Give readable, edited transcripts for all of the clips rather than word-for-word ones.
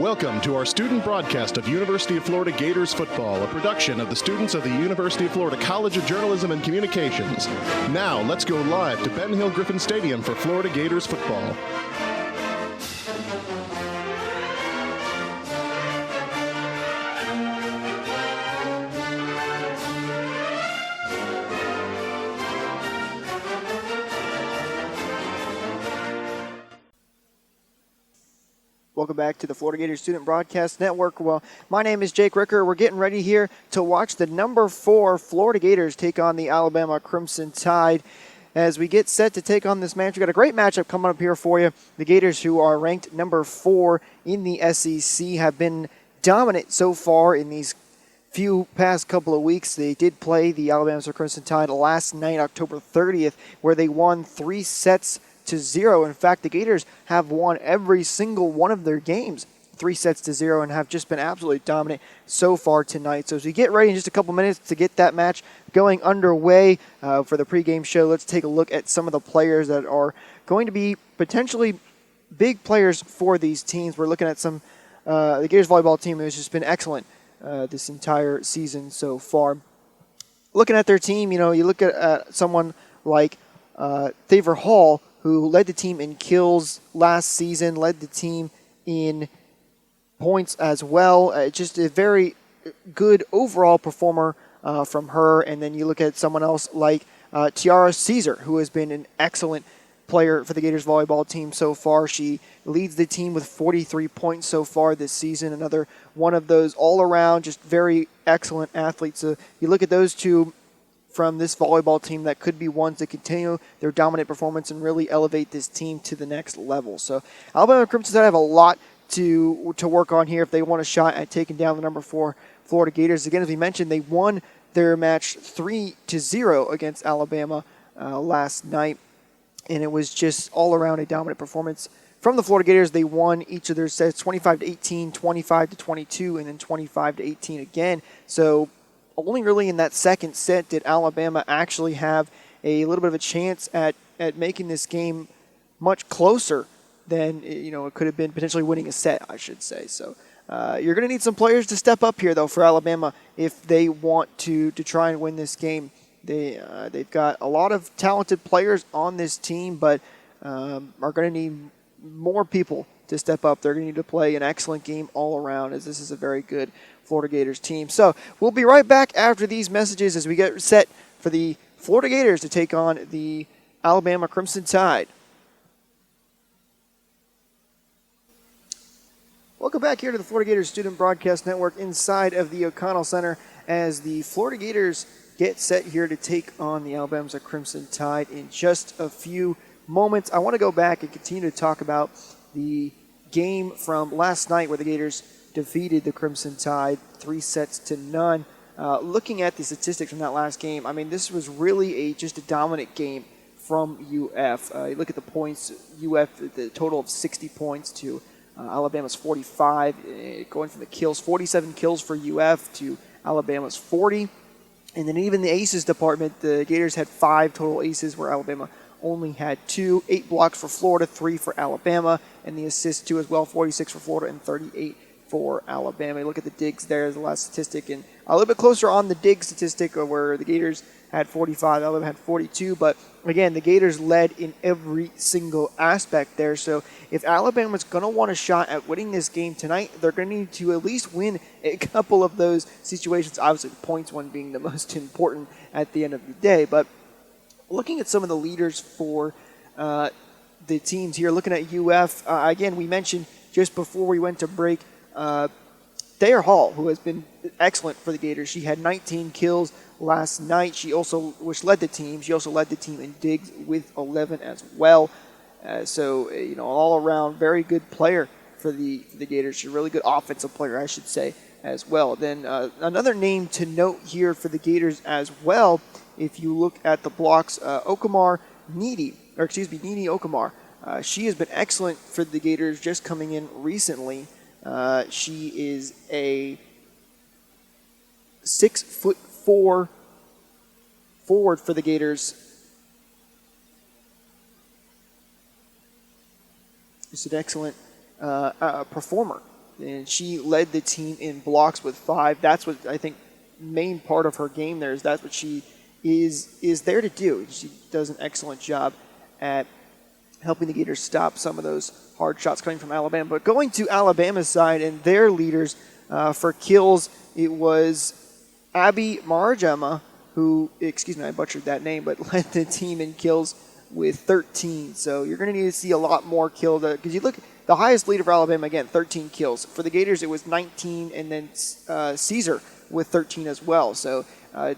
Welcome to our student broadcast of University of Florida Gators football, a production of the students of the University of Florida College of Journalism and Communications. Now, let's go live to Ben Hill Griffin Stadium for Florida Gators football. Welcome back to the Florida Gators Student Broadcast Network. Well, my name is Jake Ricker. We're getting ready here to watch the number 4 Florida Gators take on the Alabama Crimson Tide. As we get set to take on this match, we've got a great matchup coming up here for you. The Gators, who are ranked number 4 in the SEC, have been dominant so far in these past couple of weeks. They did play the Alabama Crimson Tide last night, October 30th, where they won 3-0. In fact, the Gators have won every single one of their games 3-0 and have just been absolutely dominant so far tonight. So as we get ready in just a couple minutes to get that match going underway for the pregame show, let's take a look at some of the players that are going to be potentially big players for these teams. We're looking at some the Gators volleyball team has just been excellent this entire season so far. Looking at their team, you look at someone like Thaver Hall, who led the team in kills last season, led the team in points as well. Just a very good overall performer from her. And then you look at someone else like Tiara Caesar, who has been an excellent player for the Gators volleyball team so far. She leads the team with 43 points so far this season. Another one of those all-around, just very excellent athletes. So you look at those two from this volleyball team that could be ones that continue their dominant performance and really elevate this team to the next level. So Alabama Crimson Tide have a lot to work on here if they want a shot at taking down the number 4 Florida Gators. Again, as we mentioned, they won their match 3-0 against Alabama last night, and it was just all around a dominant performance from the Florida Gators. They won each of their sets 25-18, 25-22, and then 25-18 again. So only really in that second set did Alabama actually have a little bit of a chance at making this game much closer than it could have been, potentially winning a set, I should say. So you're going to need some players to step up here, though, for Alabama if they want to try and win this game. They've got a lot of talented players on this team, but are going to need more people to step up. They're going to need to play an excellent game all around, as this is a very good Florida Gators team. So we'll be right back after these messages as we get set for the Florida Gators to take on the Alabama Crimson Tide. Welcome back here to the Florida Gators Student Broadcast Network inside of the O'Connell Center as the Florida Gators get set here to take on the Alabama Crimson Tide in just a few moments. I want to go back and continue to talk about the game from last night where the Gators defeated the Crimson Tide 3-0. Looking at the statistics from that last game, I mean, this was really just a dominant game from UF. You look at the points, UF, the total of 60 points to Alabama's 45, going from the kills, 47 kills for UF to Alabama's 40. And then even the aces department, the Gators had 5 total aces where Alabama only had 2, 8 blocks for Florida, 3 for Alabama, and the assists 2 as well, 46 for Florida and 38 for Alabama. You look at the digs there as the last statistic, and a little bit closer on the dig statistic where the Gators had 45, Alabama had 42, but again, the Gators led in every single aspect there. So if Alabama's going to want a shot at winning this game tonight, they're going to need to at least win a couple of those situations, obviously the points one being the most important at the end of the day. But looking at some of the leaders for the teams here, looking at UF, again, we mentioned just before we went to break, Thayer Hall, who has been excellent for the Gators. She had 19 kills last night. Which led the team. She also led the team in digs with 11 as well. So all around, very good player for the Gators. She's a really good offensive player, I should say, as well. Then another name to note here for the Gators as well, if you look at the blocks, Needy Okamar. She has been excellent for the Gators just coming in recently. She is a 6'4" forward for the Gators. She's an excellent performer and she led the team in blocks with 5. That's what I think main part of her game there is. That's what she is there to do. She does an excellent job at helping the Gators stop some of those hard shots coming from Alabama. But going to Alabama's side and their leaders for kills, it was Abby Marjama, who, I butchered that name, but led the team in kills with 13. So you're going to need to see a lot more kills. Because you look, the highest leader for Alabama, again, 13 kills. For the Gators, it was 19, and then Caesar with 13 as well. So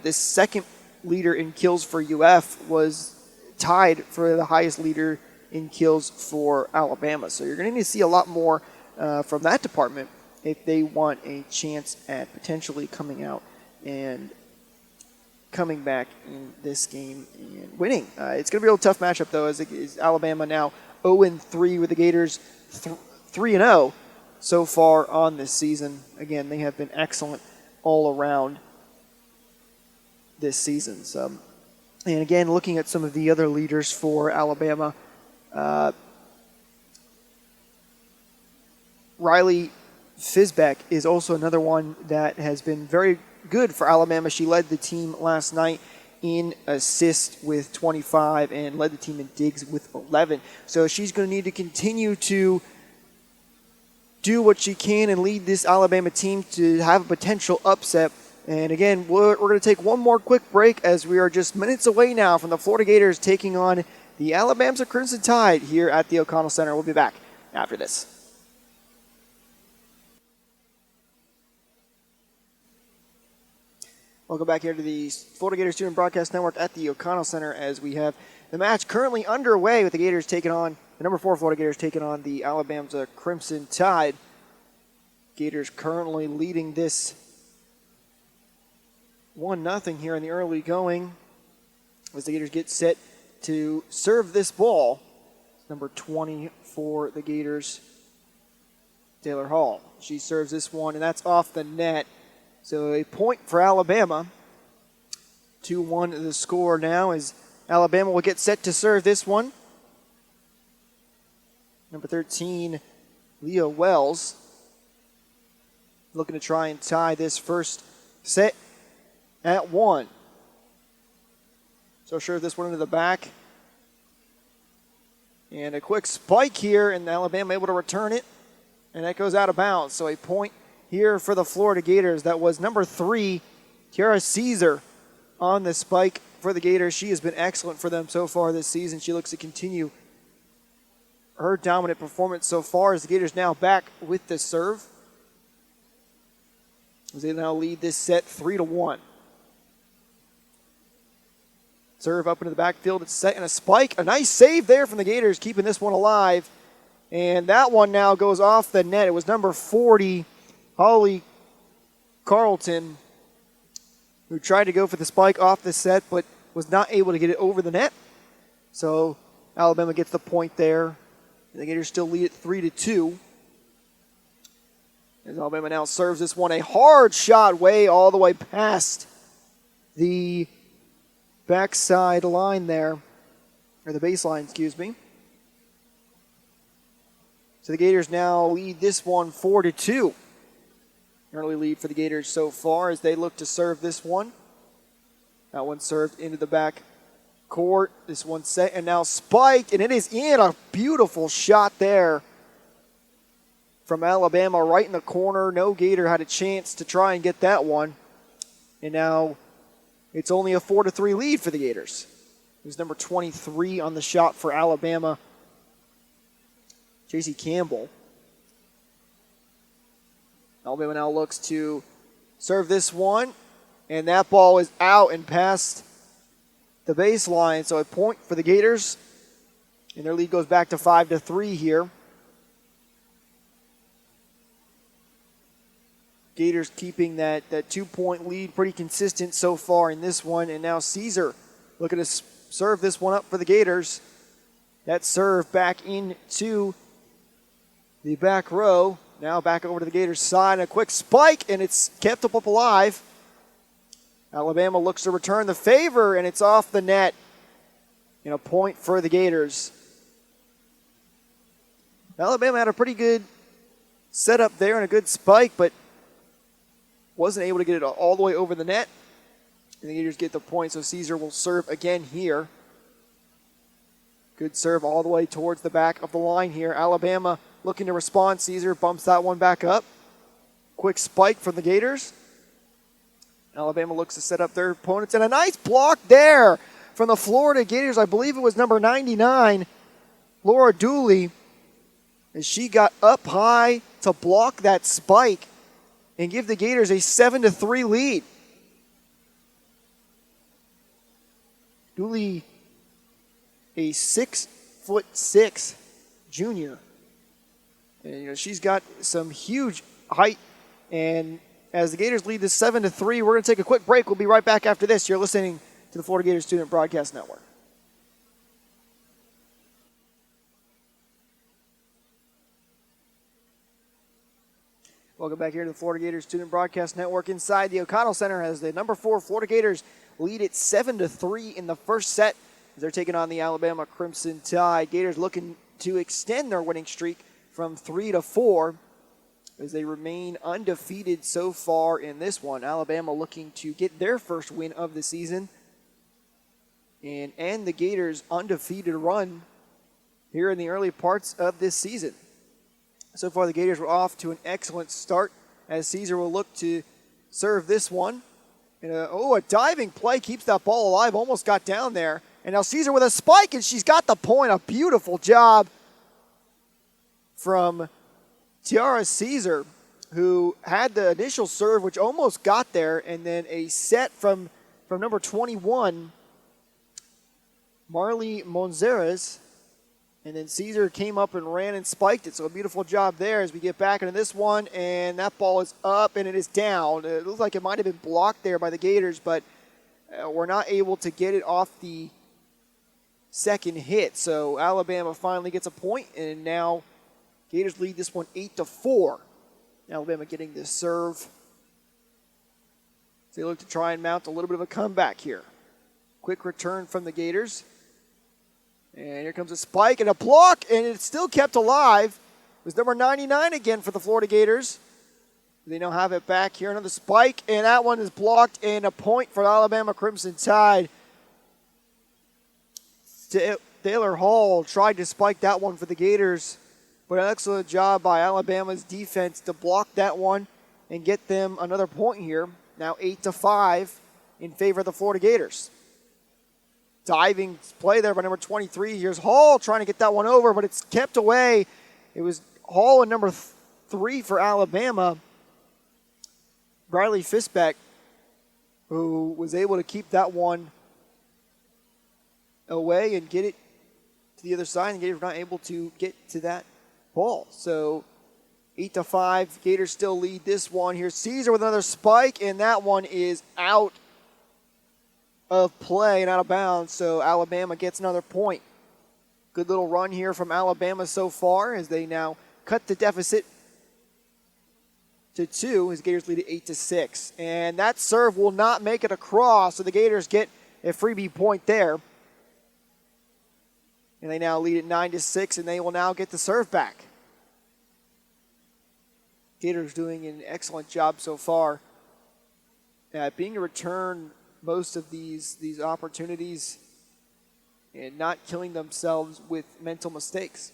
this second leader in kills for UF was tied for the highest leader in kills for Alabama. So you're going to need to see a lot more from that department if they want a chance at potentially coming out and coming back in this game and winning. It's going to be a real tough matchup, though, as Alabama now 0-3 with the Gators 3-0 so far on this season. Again, they have been excellent all around this season. So, and again, looking at some of the other leaders for Alabama, Riley Fisbeck is also another one that has been very good for Alabama. She led the team last night in assists with 25 and led the team in digs with 11. So she's going to need to continue to do what she can and lead this Alabama team to have a potential upset. And again, we're going to take one more quick break as we are just minutes away now from the Florida Gators taking on the Alabama Crimson Tide here at the O'Connell Center. We'll be back after this. Welcome back here to the Florida Gators Student Broadcast Network at the O'Connell Center as we have the match currently underway with the Gators taking on, the number 4 Florida Gators taking on the Alabama Crimson Tide. Gators currently leading this 1-0 here in the early going as the Gators get set to serve this ball. Number 20 for the Gators, Taylor Hall. She serves this one, and that's off the net. So a point for Alabama. 2-1 the score now as Alabama will get set to serve this one. Number 13, Leah Wells, looking to try and tie this first set at 1. So serve this one into the back. And a quick spike here, and Alabama able to return it. And that goes out of bounds. So a point here for the Florida Gators. That was number 3, Tiara Caesar, on the spike for the Gators. She has been excellent for them so far this season. She looks to continue her dominant performance so far as the Gators now back with the serve, as they now lead this set 3-1. Serve up into the backfield. It's set and a spike. A nice save there from the Gators, keeping this one alive. And that one now goes off the net. It was number 40, Holly Carlton, who tried to go for the spike off the set but was not able to get it over the net. So Alabama gets the point there. The Gators still lead it 3-2. As Alabama now serves this one, a hard shot way all the way past the backside line there, or the baseline, excuse me. So the Gators now lead this one 4-2. Early lead for the Gators so far as they look to serve this one. That one served into the back court. This one set and now spiked, and it is in. A beautiful shot there from Alabama right in the corner. No Gator had a chance to try and get that one. And now it's only a 4-3 lead for the Gators. It was number 23 on the shot for Alabama, J.C. Campbell. Alabama now looks to serve this one, and that ball is out and past the baseline. So a point for the Gators, and their lead goes back to 5-3 here. Gators keeping that 2-point lead pretty consistent so far in this one, and now Caesar looking to serve this one up for the Gators. That serve back into the back row. Now back over to the Gators' side. A quick spike, and it's kept up alive. Alabama looks to return the favor, and it's off the net. And a point for the Gators. Alabama had a pretty good set up there and a good spike, but wasn't able to get it all the way over the net. And the Gators get the point, so Caesar will serve again here. Good serve all the way towards the back of the line here. Alabama looking to respond. Caesar bumps that one back up. Quick spike from the Gators. Alabama looks to set up their opponents. And a nice block there from the Florida Gators. I believe it was number 99, Laura Dooley, as she got up high to block that spike and give the Gators a 7-3 lead. Dooley, a 6'6" junior. And she's got some huge height. And as the Gators lead this 7-3, we're going to take a quick break. We'll be right back after this. You're listening to the Florida Gators Student Broadcast Network. Welcome back here to the Florida Gators Student Broadcast Network inside the O'Connell Center as the number 4 Florida Gators lead it 7-3 in the first set as they're taking on the Alabama Crimson Tide. Gators looking to extend their winning streak from 3 to 4 as they remain undefeated so far in this one. Alabama looking to get their first win of the season and end the Gators' undefeated run here in the early parts of this season. So far, the Gators were off to an excellent start as Caesar will look to serve this one. And a diving play keeps that ball alive, almost got down there. And now Caesar with a spike, and she's got the point. A beautiful job from Tiara Caesar, who had the initial serve, which almost got there, and then a set from number 21, Marley Monzeres. And then Caesar came up and ran and spiked it. So a beautiful job there as we get back into this one. And that ball is up and it is down. It looks like it might have been blocked there by the Gators, but we're not able to get it off the second hit. So Alabama finally gets a point, and now Gators lead this one 8-4. Alabama getting this serve. So they look to try and mount a little bit of a comeback here. Quick return from the Gators. And here comes a spike and a block, and it's still kept alive. It was number 99 again for the Florida Gators. They now have it back here. Another spike, and that one is blocked, and a point for Alabama Crimson Tide. Taylor Hall tried to spike that one for the Gators, but an excellent job by Alabama's defense to block that one and get them another point here. Now 8-5 in favor of the Florida Gators. Diving play there by number 23. Here's Hall trying to get that one over, but it's kept away. It was Hall and number 3 for Alabama, Briley Fisbeck, who was able to keep that one away and get it to the other side. And Gators were not able to get to that ball. So 8-5. Gators still lead this one. Here's Caesar with another spike, and that one is out of play and out of bounds, so Alabama gets another point. Good little run here from Alabama so far as they now cut the deficit to 2 as Gators lead it 8-6. And that serve will not make it across, so the Gators get a freebie point there. And they now lead it 9-6, and they will now get the serve back. Gators doing an excellent job so far at being a return most of these opportunities and not killing themselves with mental mistakes.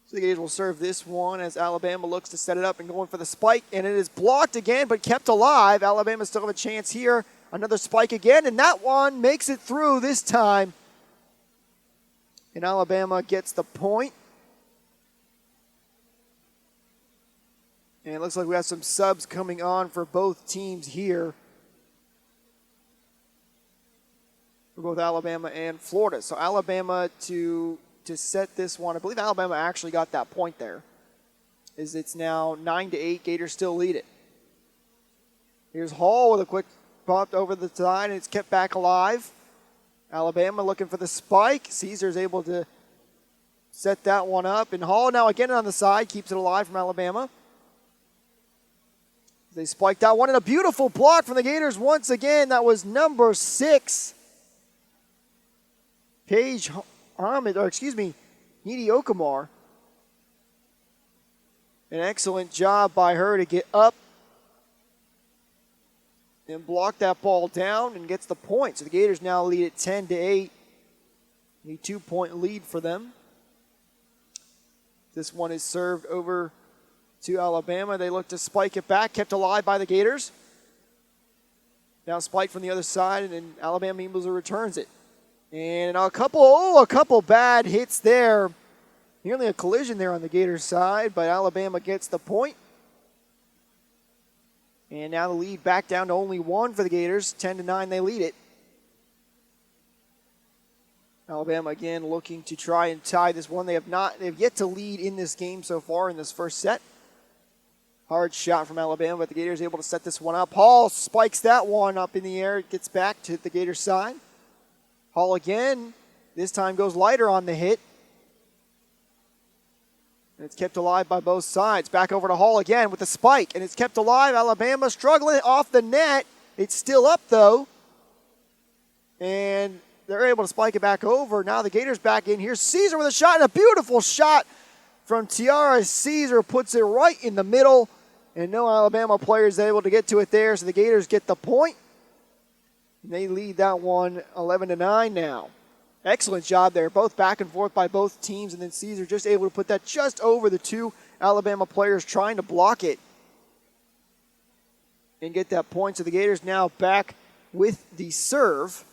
So the Gators will serve this one as Alabama looks to set it up and going for the spike, and it is blocked again but kept alive. Alabama still have a chance here. Another spike again, and that one makes it through this time. And Alabama gets the point. And it looks like we have some subs coming on for both teams here. For both Alabama and Florida. So Alabama to set this one. I believe Alabama actually got that point there. As it's now 9-8. Gators still lead it. Here's Hall with a quick bump over the side, and it's kept back alive. Alabama looking for the spike. Caesar's able to set that one up. And Hall now again on the side keeps it alive from Alabama. They spiked that one, and a beautiful block from the Gators once again. That was number 6. Paige Ahmed, Needy Okamar. An excellent job by her to get up and block that ball down and gets the point. So the Gators now lead at 10-8. A 2-point lead for them. This one is served over to Alabama. They look to spike it back, kept alive by the Gators. Now spike from the other side, and then Alabama Eagles returns it. And a couple bad hits there. Nearly a collision there on the Gators side, but Alabama gets the point. And now the lead back down to only one for the Gators. 10-9, they lead it. Alabama again looking to try and tie this one. They've yet to lead in this game so far in this first set. Hard shot from Alabama, but the Gators able to set this one up. Hall spikes that one up in the air. It gets back to the Gators side. Hall again, this time goes lighter on the hit. And it's kept alive by both sides. Back over to Hall again with the spike, and it's kept alive. Alabama struggling off the net. It's still up though. And they're able to spike it back over. Now the Gators back in here. Caesar with a shot, and a beautiful shot from Tiara Caesar puts it right in the middle. And no Alabama player is able to get to it there, so the Gators get the point. And they lead that one 11-9 now. Excellent job there. Both back and forth by both teams, and then Caesar just able to put that just over the two Alabama players trying to block it and get that point. So the Gators now back with the serve.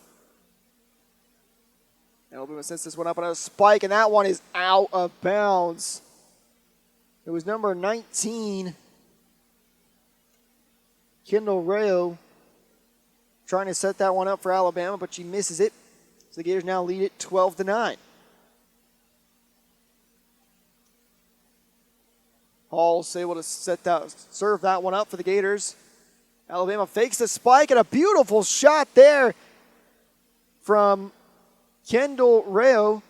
Alabama sets this one up on a spike, and that one is out of bounds. It was number 19, Kendall Rayo, trying to set that one up for Alabama, but she misses it. So the Gators now lead it 12-9. Hall's able to serve that one up for the Gators. Alabama fakes the spike, and a beautiful shot there from Kendall Rayo.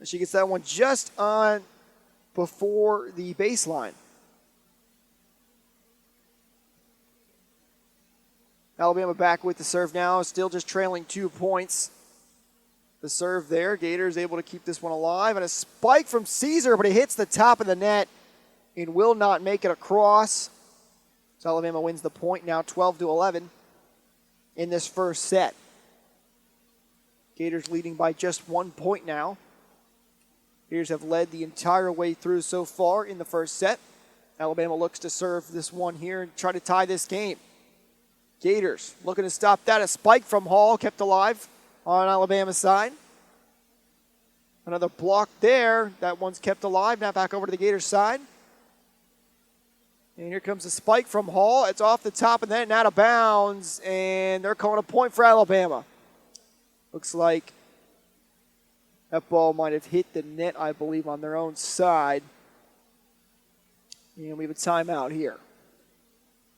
She gets that one just on before the baseline. Alabama back with the serve now, still just trailing 2 points. The serve there, Gators able to keep this one alive, and a spike from Caesar, but it hits the top of the net and will not make it across. So Alabama wins the point now, 12-11 in this first set. Gators leading by just 1 point now. Gators have led the entire way through so far in the first set. Alabama looks to serve this one here and try to tie this game. Gators looking to stop that. A spike from Hall kept alive on Alabama's side. Another block there. That one's kept alive. Now back over to the Gators side. And here comes a spike from Hall. It's off the top of the net and out of bounds. And they're calling a point for Alabama. Looks like that ball might have hit the net, I believe, on their own side. And we have a timeout here.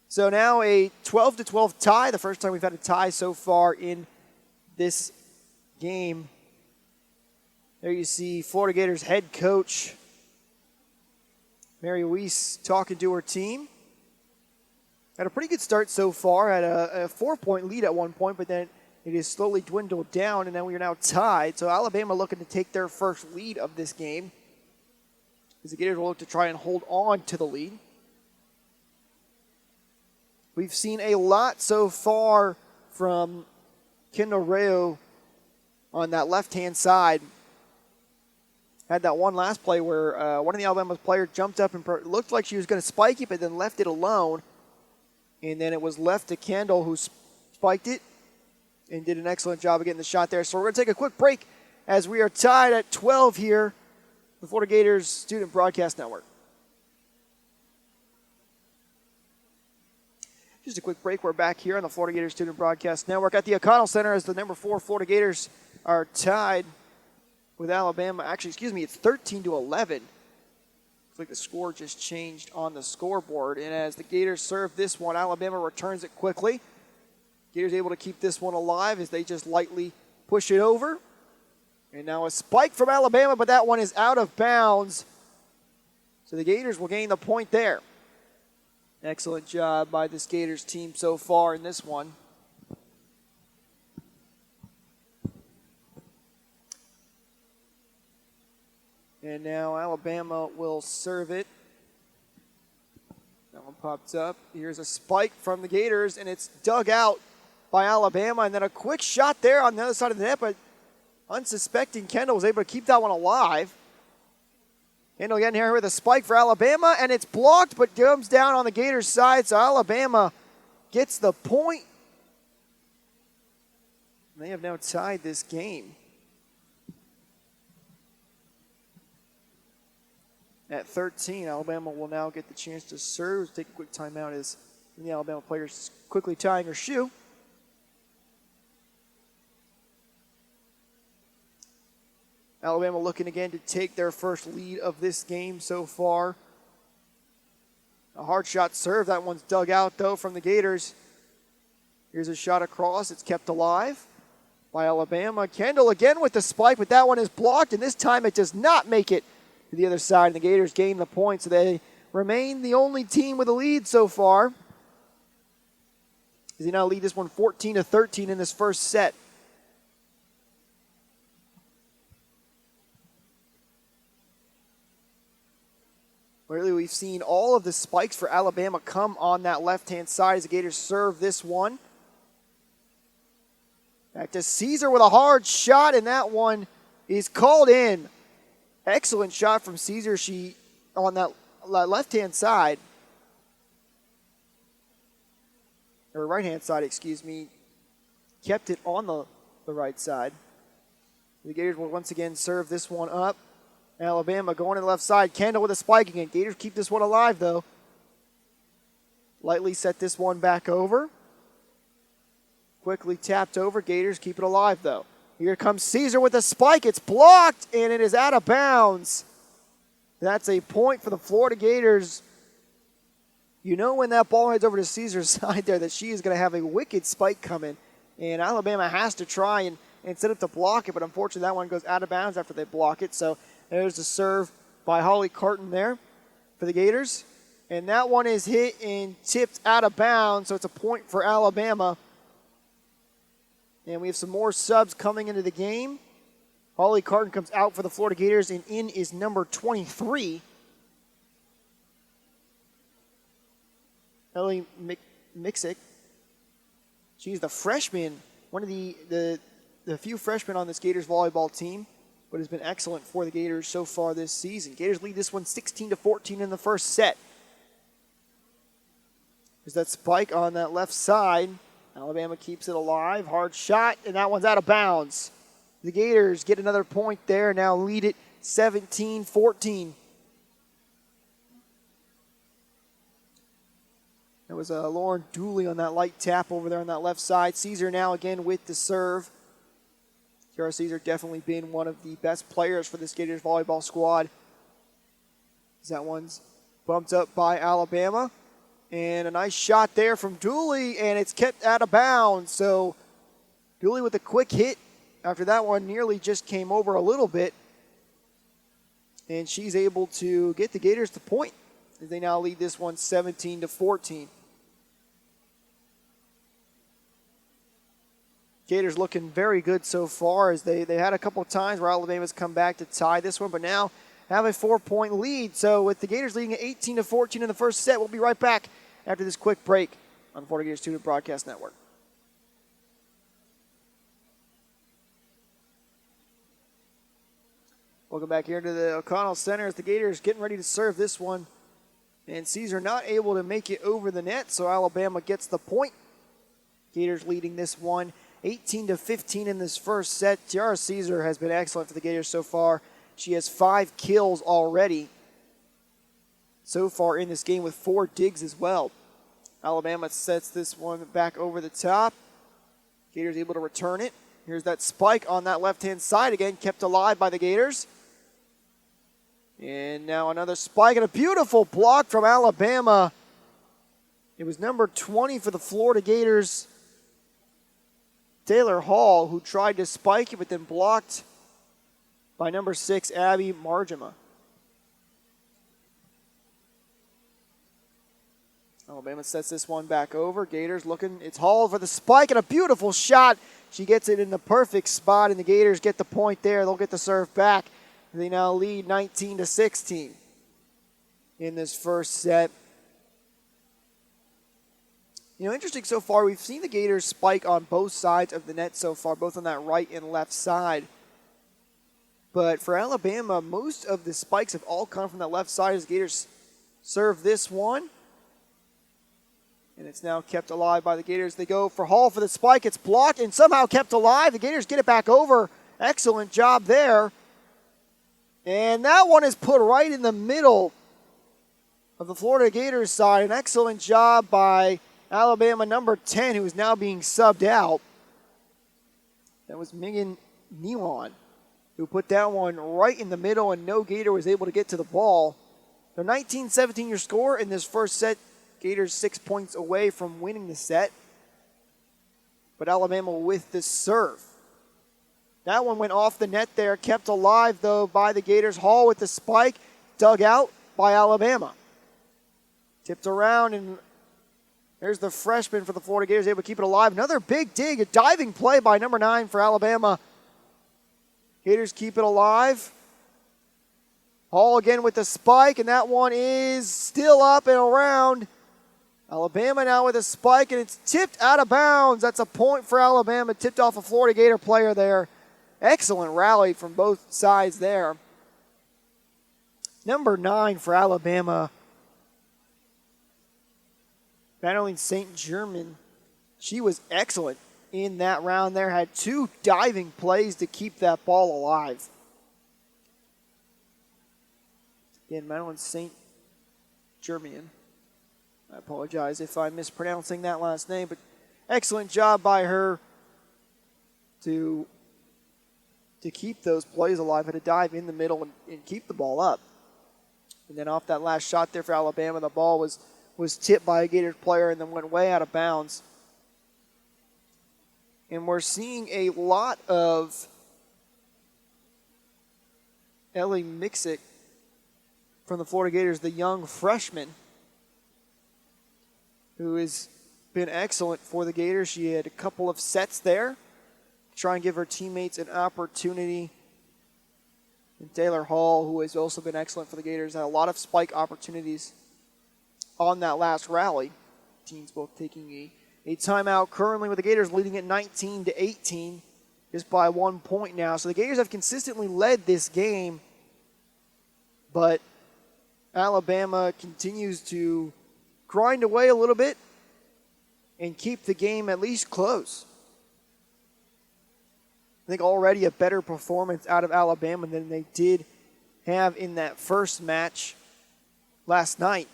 So now a 12-12 tie, the first time we've had a tie so far in this game. There you see Florida Gators head coach Mary Weiss talking to her team. Had a pretty good start so far, had a 4-point lead at one point, but then it has slowly dwindled down, and then we are now tied. So Alabama looking to take their first lead of this game, as the Gators will look to try and hold on to the lead. We've seen a lot so far from Kendall Rayo on that left-hand side. Had that one last play where one of the Alabama players jumped up and looked like she was going to spike it, but then left it alone. And then it was left to Kendall, who spiked it and did an excellent job of getting the shot there. So we're going to take a quick break as we are tied at 12 here, the Florida Gators Student Broadcast Network. Just a quick break. We're back here on the Florida Gators Student Broadcast Network at the O'Connell Center as the number 4 Florida Gators are tied with Alabama. Actually, it's 13-11. Looks like the score just changed on the scoreboard. And as the Gators serve this one, Alabama returns it quickly. Gators able to keep this one alive as they just lightly push it over. And now a spike from Alabama, but that one is out of bounds. So the Gators will gain the point there. Excellent job by this Gators team so far in this one. And now Alabama will serve it. That one pops up. Here's a spike from the Gators, and it's dug out by Alabama. And then a quick shot there on the other side of the net, but unsuspecting Kendall was able to keep that one alive. Kendall again here with a spike for Alabama, and it's blocked, but comes down on the Gators' side, so Alabama gets the point. They have now tied this game. At 13, Alabama will now get the chance to serve. Take a quick timeout as the Alabama players quickly tying her shoe. Alabama looking again to take their first lead of this game so far. A hard shot serve. That one's dug out, though, from the Gators. Here's a shot across. It's kept alive by Alabama. Kendall again with the spike, but that one is blocked, and this time it does not make it to the other side, and the Gators gain the point, so they remain the only team with a lead so far. They now lead this one 14-13 in this first set. Really, we've seen all of the spikes for Alabama come on that left-hand side as the Gators serve this one. Back to Caesar with a hard shot, and that one is called in. Excellent shot from Caesar. She, on that left-hand side, or right-hand side, excuse me, kept it on the right side. The Gators will once again serve this one up. Alabama going to the left side. Kendall with a spike again. Gators keep this one alive, though. Lightly set this one back over. Quickly tapped over. Gators keep it alive, though. Here comes Caesar with a spike. It's blocked, and it is out of bounds. That's a point for the Florida Gators. You know when that ball heads over to Caesar's side there that she is going to have a wicked spike coming, and Alabama has to try and set up to block it, but unfortunately that one goes out of bounds after they block it. So there's the serve by Holly Carton there for the Gators. And that one is hit and tipped out of bounds, so it's a point for Alabama. And we have some more subs coming into the game. Holly Carton comes out for the Florida Gators, and in is number 23. Ellie Mixick. She's the freshman, one of the few freshmen on this Gators volleyball team, but has been excellent for the Gators so far this season. Gators lead this one 16-14 in the first set. There's that spike on that left side. Alabama keeps it alive. Hard shot, and that one's out of bounds. The Gators get another point there, now lead it 17-14. That was Lauren Dooley on that light tap over there on that left side. Caesar now again with the serve. Tiara Caesar definitely been one of the best players for this Gators volleyball squad. That one's bumped up by Alabama. And a nice shot there from Dooley, and it's kept out of bounds. So Dooley with a quick hit after that one nearly just came over a little bit. And she's able to get the Gators the point as they now lead this one 17-14. Gators looking very good so far as they had a couple of times where Alabama's come back to tie this one, but now have a 4-point lead. So with the Gators leading at 18-14 in the first set, we'll be right back after this quick break on the Florida Gators Student Broadcast Network. Welcome back here to the O'Connell Center as the Gators getting ready to serve this one. And Caesar not able to make it over the net, so Alabama gets the point. Gators leading this one 18-15 in this first set. Tiara Caesar has been excellent for the Gators so far. She has 5 kills already so far in this game with 4 digs as well. Alabama sets this one back over the top. Gators able to return it. Here's that spike on that left-hand side again, kept alive by the Gators. And now another spike and a beautiful block from Alabama. It was number 20 for the Florida Gators, Taylor Hall, who tried to spike it but then blocked by number 6, Abby Margema. Alabama sets this one back over. Gators looking, it's Hall for the spike and a beautiful shot. She gets it in the perfect spot, and the Gators get the point there. They'll get the serve back. They now lead 19-16 in this first set. Interesting so far, we've seen the Gators spike on both sides of the net so far, both on that right and left side. But for Alabama, most of the spikes have all come from that left side as the Gators serve this one. And it's now kept alive by the Gators. They go for Hall for the spike. It's blocked and somehow kept alive. The Gators get it back over. Excellent job there. And that one is put right in the middle of the Florida Gators side. An excellent job by Alabama number 10, who is now being subbed out. That was Megan Nealon, who put that one right in the middle, and no Gator was able to get to the ball. The 19-17 your score in this first set. Gators 6 points away from winning the set. But Alabama with the serve. That one went off the net there, kept alive though by the Gators. Hall with the spike, dug out by Alabama. Tipped around, and there's the freshman for the Florida Gators, able to keep it alive. Another big dig, a diving play by number 9 for Alabama. Gators keep it alive. Hall again with the spike, and that one is still up and around. Alabama now with a spike, and it's tipped out of bounds. That's a point for Alabama. Tipped off a Florida Gator player there. Excellent rally from both sides there. Number 9 for Alabama, Madeline St. Germain. She was excellent in that round there. Had 2 diving plays to keep that ball alive. Again, Madeline St. Germain. I apologize if I'm mispronouncing that last name, but excellent job by her to keep those plays alive. Had to dive in the middle and keep the ball up. And then off that last shot there for Alabama, the ball was tipped by a Gators player and then went way out of bounds. And we're seeing a lot of Ellie Mixick from the Florida Gators, the young freshman, who has been excellent for the Gators. She had a couple of sets there to try and give her teammates an opportunity. And Taylor Hall, who has also been excellent for the Gators, had a lot of spike opportunities on that last rally. Teams both taking a timeout currently, with the Gators leading at 19-18, just by 1 point now. So the Gators have consistently led this game, but Alabama continues to grind away a little bit and keep the game at least close. I think already a better performance out of Alabama than they did have in that first match last night.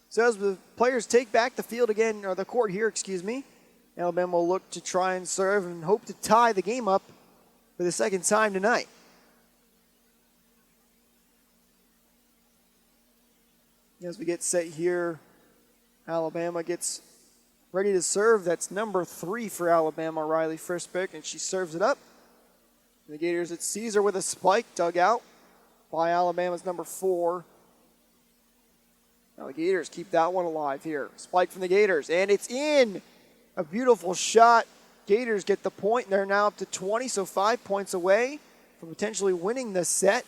So as the players take back the field again, or the court here, Alabama will look to try and serve and hope to tie the game up for the second time tonight. As we get set here, Alabama gets ready to serve. That's number 3 for Alabama, Riley Frispick, and she serves it up. The Gators, it's Caesar with a spike, dug out by Alabama's number 4. Now the Gators keep that one alive here. Spike from the Gators, and it's in. A beautiful shot. Gators get the point, and they're now up to 20, so 5 points away from potentially winning the set.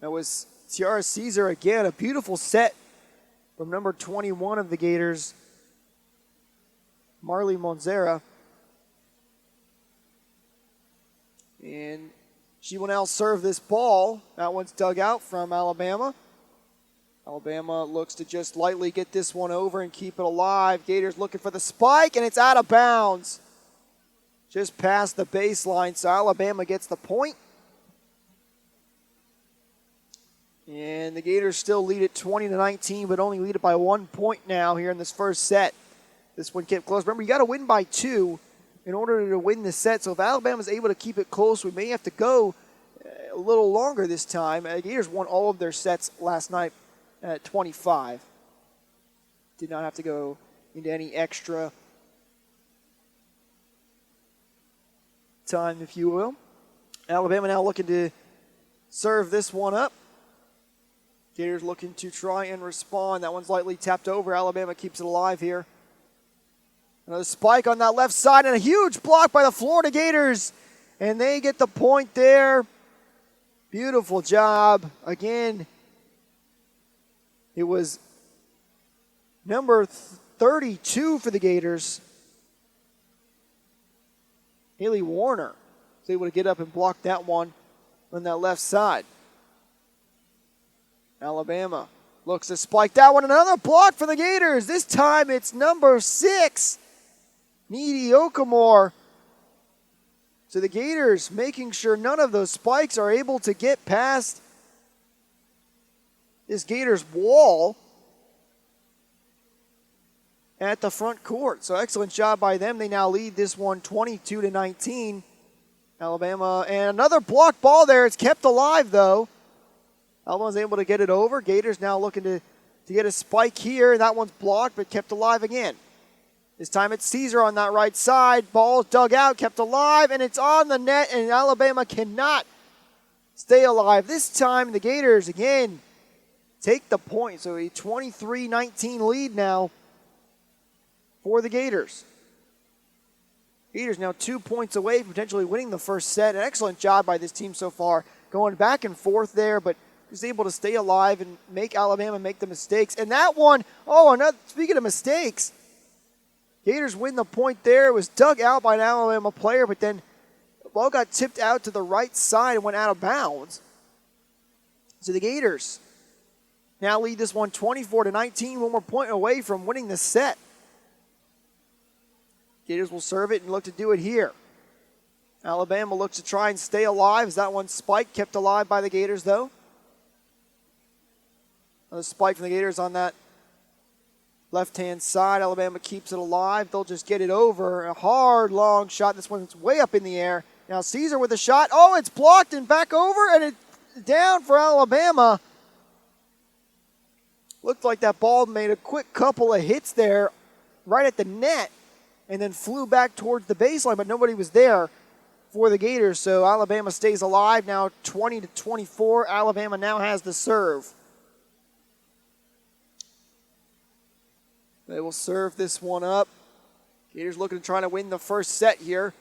That was Tiara Caesar again, a beautiful set from number 21 of the Gators, Marley Monzera. And she will now serve this ball. That one's dug out from Alabama. Alabama looks to just lightly get this one over and keep it alive. Gators looking for the spike, and it's out of bounds. Just past the baseline, so Alabama gets the point. And the Gators still lead it 20-19, but only lead it by 1 point now here in this first set. This one kept close. Remember, you got to win by 2 in order to win the set. So if Alabama's able to keep it close, we may have to go a little longer this time. The Gators won all of their sets last night at 25. Did not have to go into any extra time, if you will. Alabama now looking to serve this one up. Gators looking to try and respond. That one's lightly tapped over. Alabama keeps it alive here. Another spike on that left side and a huge block by the Florida Gators. And they get the point there. Beautiful job. Again, it was number 32 for the Gators. Haley Warner was able to get up and block that one on that left side. Alabama looks to spike that one. Another block for the Gators. This time it's number 6, Needy Okamore. So the Gators making sure none of those spikes are able to get past this Gators wall at the front court. So excellent job by them. They now lead this one 22-19. Alabama, and another block ball there. It's kept alive though. Alabama's able to get it over. Gators now looking to get a spike here. That one's blocked but kept alive again. This time it's Caesar on that right side. Ball's dug out, kept alive, and it's on the net, and Alabama cannot stay alive. This time the Gators, again, take the point. So a 23-19 lead now for the Gators. Gators now 2 points away from potentially winning the first set. An excellent job by this team so far, going back and forth there, but was able to stay alive and make Alabama make the mistakes. And that one, speaking of mistakes, Gators win the point there. It was dug out by an Alabama player, but then the ball got tipped out to the right side and went out of bounds. So the Gators now lead this one 24-19, one more point away from winning the set. Gators will serve it and look to do it here. Alabama looks to try and stay alive as that one spike kept alive by the Gators though. Another spike from the Gators on that left-hand side. Alabama keeps it alive. They'll just get it over. A hard, long shot. This one's way up in the air. Now Caesar with a shot. Oh, it's blocked and back over, and it's down for Alabama. Looked like that ball made a quick couple of hits there right at the net and then flew back towards the baseline, but nobody was there for the Gators. So Alabama stays alive now 20-24. Alabama now has the serve. They will serve this one up. Gators looking to try to win the first set here.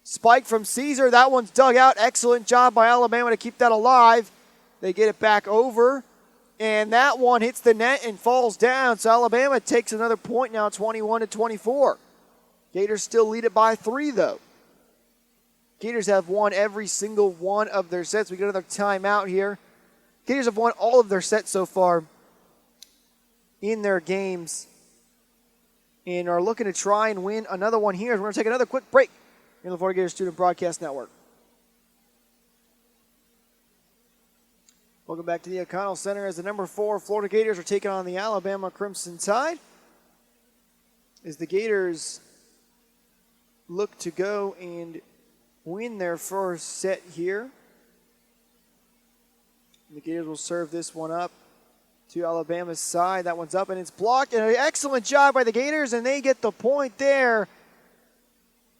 Spike from Caesar. That one's dug out. Excellent job by Alabama to keep that alive. They get it back over. And that one hits the net and falls down. So Alabama takes another point now, 21-24. Gators still lead it by 3, though. Gators have won every single one of their sets. We get another timeout here. Gators have won all of their sets so far in their games and are looking to try and win another one here. We're going to take another quick break in the Florida Gators Student Broadcast Network. Welcome back to the O'Connell Center as the number 4 Florida Gators are taking on the Alabama Crimson Tide. As the Gators look to go and win their first set here. The Gators will serve this one up to Alabama's side. That one's up and it's blocked. And an excellent job by the Gators, and they get the point there.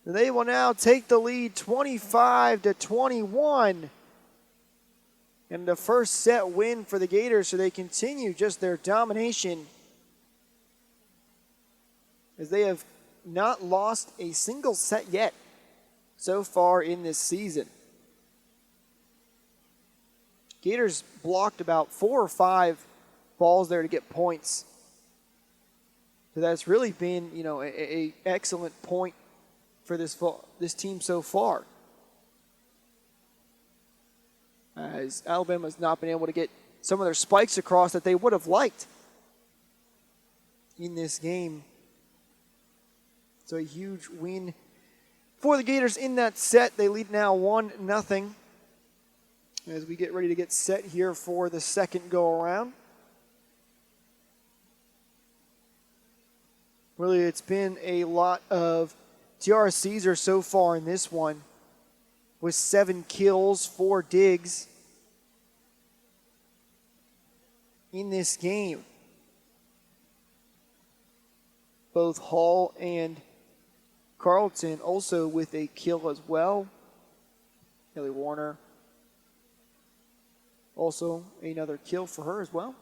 They will now take the lead 25-21. And the first set win for the Gators, so they continue just their domination as they have not lost a single set yet so far in this season. Gators blocked about 4 or 5 balls there to get points. So that's really been, a excellent point for this team so far. As Alabama has not been able to get some of their spikes across that they would have liked in this game. So a huge win for the Gators in that set. They lead now 1-0 as we get ready to get set here for the second go-around. Really, it's been a lot of Tiara Caesar so far in this one, with 7 kills, 4 digs in this game. Both Hall and Carlton also with a kill as well. Haley Warner also another kill for her as well.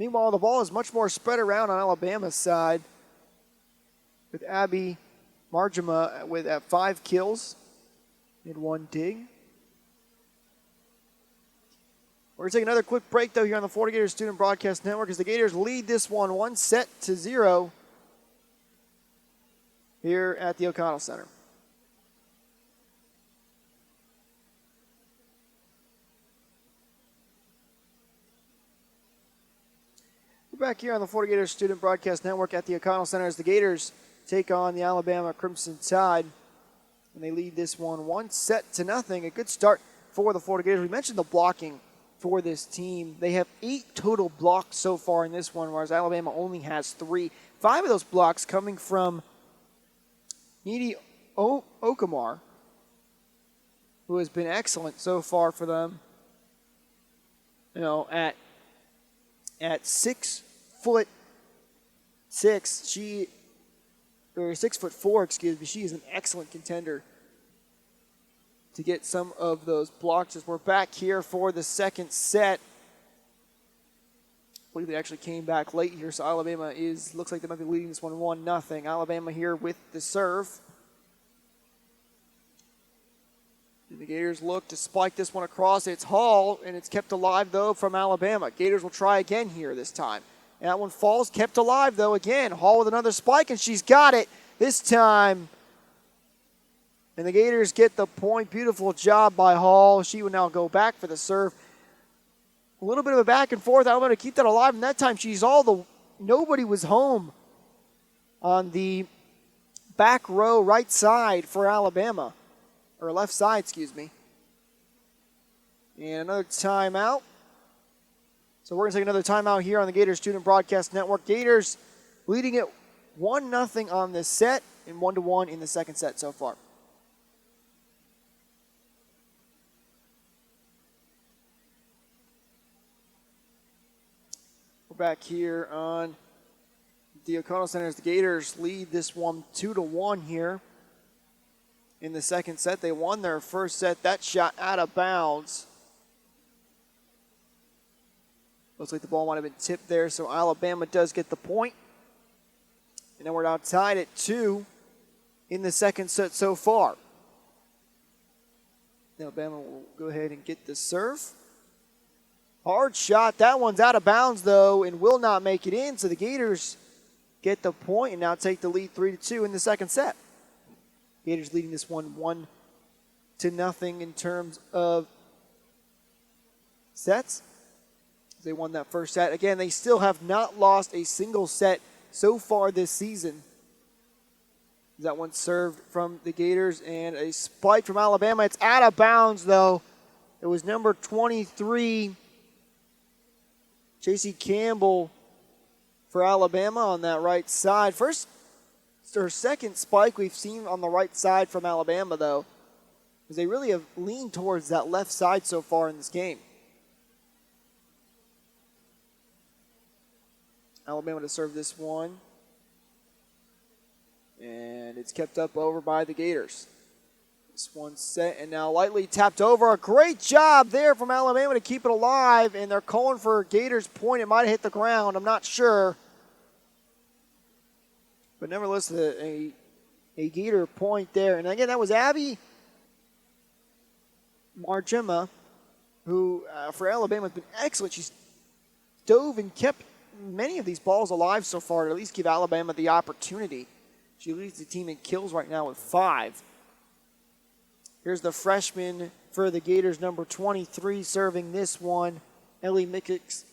Meanwhile, the ball is much more spread around on Alabama's side, with Abby Marjama at 5 kills and 1 dig. We're going to take another quick break, though, here on the Florida Gators Student Broadcast Network as the Gators lead this one 1-0 here at the O'Connell Center. We're back here on the Florida Gators Student Broadcast Network at the O'Connell Center as the Gators take on the Alabama Crimson Tide. And they lead this one 1-0. A good start for the Florida Gators. We mentioned the blocking for this team. They have 8 total blocks so far in this one, whereas Alabama only has 3. 5 of those blocks coming from Needy Okamar, who has been excellent so far for them. You know, at 6'6", 6'4", excuse me, she is an excellent contender to get some of those blocks as we're back here for the second set. I believe they actually came back late here, so Alabama looks like they might be leading this one 1-0. Alabama here with the serve. And the Gators look to spike this one across. It's Hall, and it's kept alive, though, from Alabama. Gators will try again here this time. And that one falls, kept alive, though, again. Hall with another spike, and she's got it this time. And the Gators get the point. Beautiful job by Hall. She would now go back for the serve. A little bit of a back and forth. Alabama to keep that alive, and that time nobody was home on the back row right side for Alabama. Or left side, excuse me. And another timeout. So we're going to take another timeout here on the Gators Student Broadcast Network. Gators leading it 1-0 on this set and 1-1 in the second set so far. We're back here on the O'Connell Center as the Gators lead this one 2-1 here. In the second set, they won their first set. That shot out of bounds. Looks like the ball might have been tipped there, so Alabama does get the point. And then we're now tied at 2 in the second set so far. Alabama will go ahead and get the serve. Hard shot. That one's out of bounds, though, and will not make it in. So the Gators get the point and now take the lead 3-2 in the second set. Gators leading this one 1-0 in terms of sets. They won that first set. Again, they still have not lost a single set so far this season. That one served from the Gators and a spike from Alabama. It's out of bounds, though. It was number 23, J.C. Campbell for Alabama on that right side. Her second spike we've seen on the right side from Alabama, though, because they really have leaned towards that left side so far in this game. Alabama to serve this one. And it's kept up over by the Gators. This one's set and now lightly tapped over. A great job there from Alabama to keep it alive, and they're calling for Gators point. It might have hit the ground. I'm not sure. But nevertheless, a Gator point there. And again, that was Abby Marjama, who for Alabama has been excellent. She's dove and kept many of these balls alive so far to at least give Alabama the opportunity. She leads the team in kills right now with 5. Here's the freshman for the Gators, number 23, serving this one, Ellie Mickix.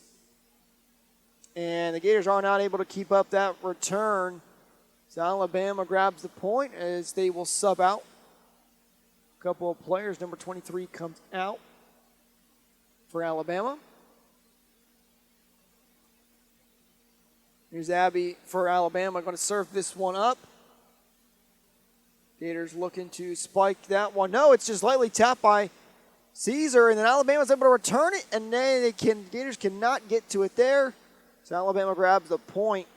And the Gators are not able to keep up that return. So Alabama grabs the point as they will sub out a couple of players. Number 23 comes out for Alabama. Here's Abby for Alabama, going to serve this one up. Gators looking to spike that one. No, it's just lightly tapped by Caesar, and then Alabama's able to return it, and then Gators cannot get to it there. So Alabama grabs the point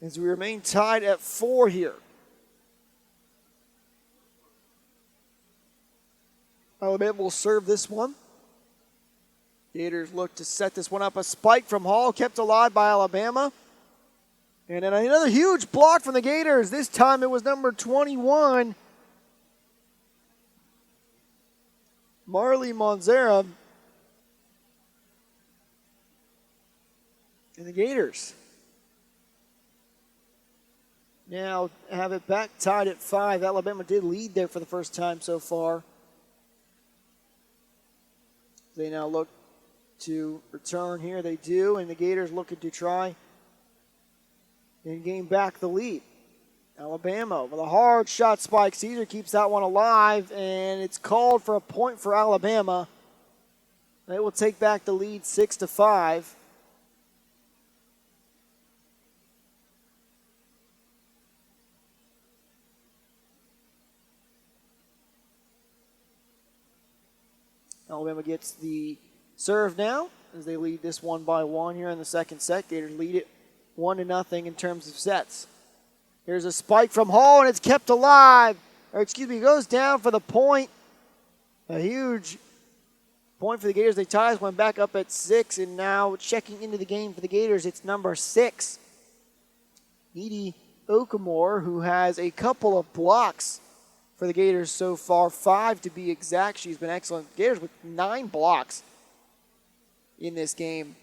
as we remain tied at 4 here. Alabama will serve this one. Gators look to set this one up. A spike from Hall, kept alive by Alabama. And then another huge block from the Gators. This time it was number 21, Marley Monzera. And the Gators now have it back tied at 5. Alabama did lead there for the first time so far. They now look to return here. They do, and the Gators looking to try and gain back the lead. Alabama with a hard shot spike. Caesar keeps that one alive, and it's called for a point for Alabama. They will take back the lead 6-5. Alabama gets the serve now as they lead this 1-1 here in the second set. Gators lead it 1-0 in terms of sets. Here's a spike from Hall, and it's kept alive. Goes down for the point. A huge point for the Gators. They ties one back up at 6, and now checking into the game for the Gators, it's number 6, Edie Okamore, who has a couple of blocks for the Gators so far, 5 to be exact. She's been excellent. Gators with 9 blocks in this game.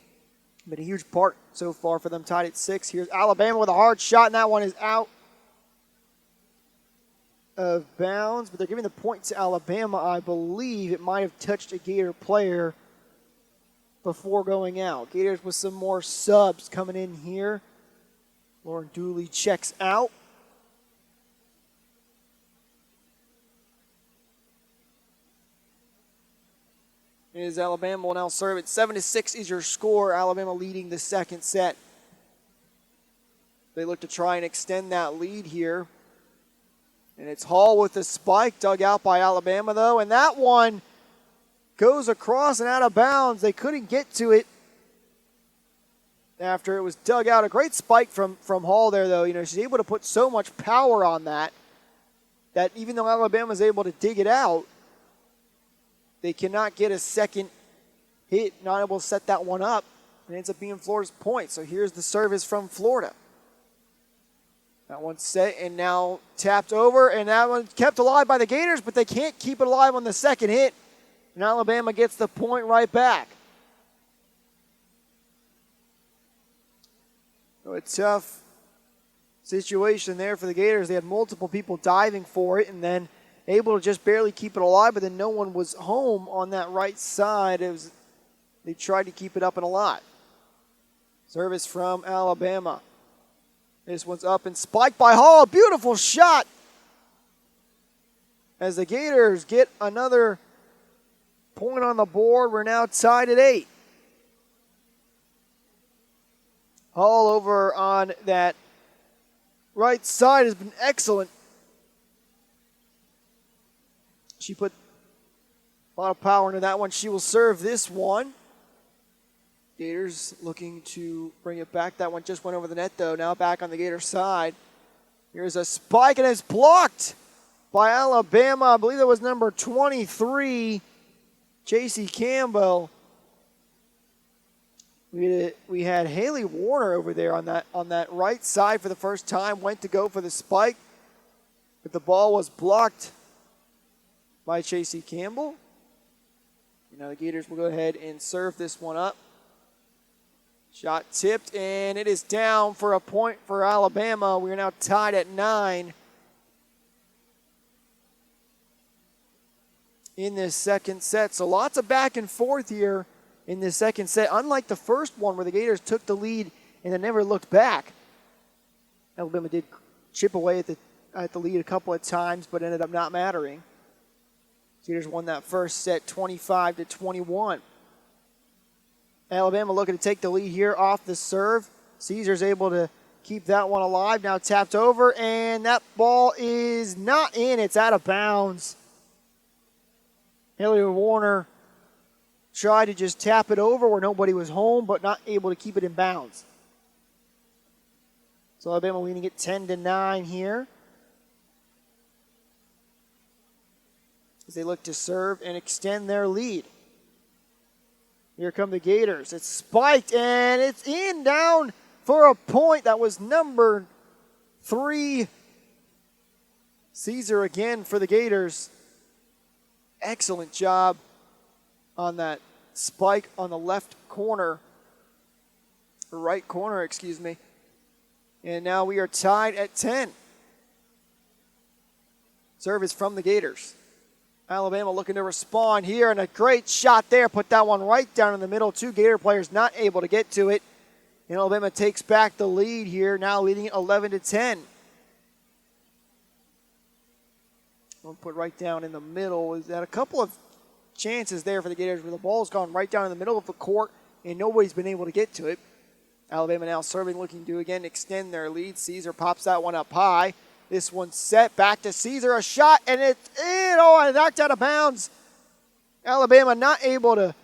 Been a huge part so far for them, tied at 6. Here's Alabama with a hard shot, and that one is out of bounds. But they're giving the point to Alabama. I believe it might have touched a Gator player before going out. Gators with some more subs coming in here. Lauren Dooley checks out. Is Alabama will now serve it. 7-6 is your score. Alabama leading the second set. They look to try and extend that lead here. And it's Hall with the spike, dug out by Alabama though. And that one goes across and out of bounds. They couldn't get to it after it was dug out. A great spike from Hall there though. You know, she's able to put so much power on that even though Alabama's able to dig it out, they cannot get a second hit, not able to set that one up. It ends up being Florida's point. So here's the service from Florida. That one's set and now tapped over, and that one kept alive by the Gators, but they can't keep it alive on the second hit. And Alabama gets the point right back. So a tough situation there for the Gators. They had multiple people diving for it and then able to just barely keep it alive, but then no one was home on that right side. They tried to keep it up and alive. Service from Alabama. This one's up and spiked by Hall. Beautiful shot. As the Gators get another point on the board, we're now tied at 8. Hall over on that right side has been excellent. She put a lot of power into that one. She will serve this one. Gators looking to bring it back. That one just went over the net, though. Now back on the Gator side. Here's a spike, and it's blocked by Alabama. I believe that was number 23, J.C. Campbell. We had Haley Warner over there on that right side for the first time. Went to go for the spike, but the ball was blocked by J.C. Campbell. Now the Gators will go ahead and serve this one up. Shot tipped, and it is down for a point for Alabama. We are now tied at 9 in this second set. So lots of back and forth here in this second set. Unlike the first one where the Gators took the lead and then never looked back. Alabama did chip away at the lead a couple of times, but ended up not mattering. Gators won that first set 25-21. Alabama looking to take the lead here off the serve. Caesar's able to keep that one alive. Now tapped over, and that ball is not in. It's out of bounds. Haley Warner tried to just tap it over where nobody was home, but not able to keep it in bounds. So Alabama leading it 10-9 here, as they look to serve and extend their lead. Here come the Gators. It's spiked, and it's in, down for a point. That was number 3. Caesar again for the Gators. Excellent job on that spike on the left corner. Right corner, excuse me. And now we are tied at 10. Service from the Gators. Alabama looking to respond here, and a great shot there. Put that one right down in the middle. 2 Gator players not able to get to it. And Alabama takes back the lead here, now leading it 11-10. We'll put right down in the middle. Is that a couple of chances there for the Gators where the ball's gone right down in the middle of the court and nobody's been able to get to it. Alabama now serving, looking to again extend their lead. Caesar pops that one up high. This one's set back to Caesar. A shot, and it's in. Oh, and knocked out of bounds. Alabama not able to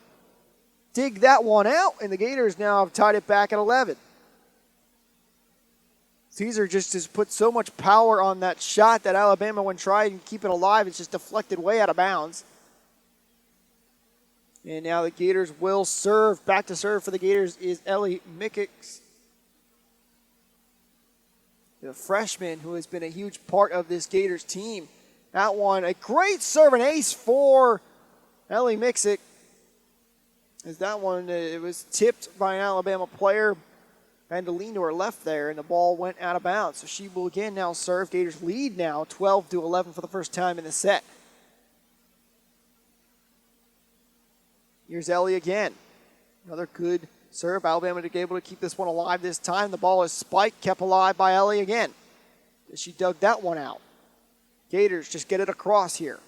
dig that one out, and the Gators now have tied it back at 11. Caesar just has put so much power on that shot that Alabama, when tried and keep it alive, it's just deflected way out of bounds. And now the Gators will serve. Back to serve for the Gators is Ellie Mickix, the freshman who has been a huge part of this Gators team. That one, a great serve, an ace for Ellie Mickix. As that one, it was tipped by an Alabama player. Had to lean to her left there, and the ball went out of bounds. So she will again now serve. Gators lead now 12-11 for the first time in the set. Here's Ellie again. Another good serve. Alabama to be able to keep this one alive this time. The ball is spiked, kept alive by Ellie again. She dug that one out. Gators just get it across here.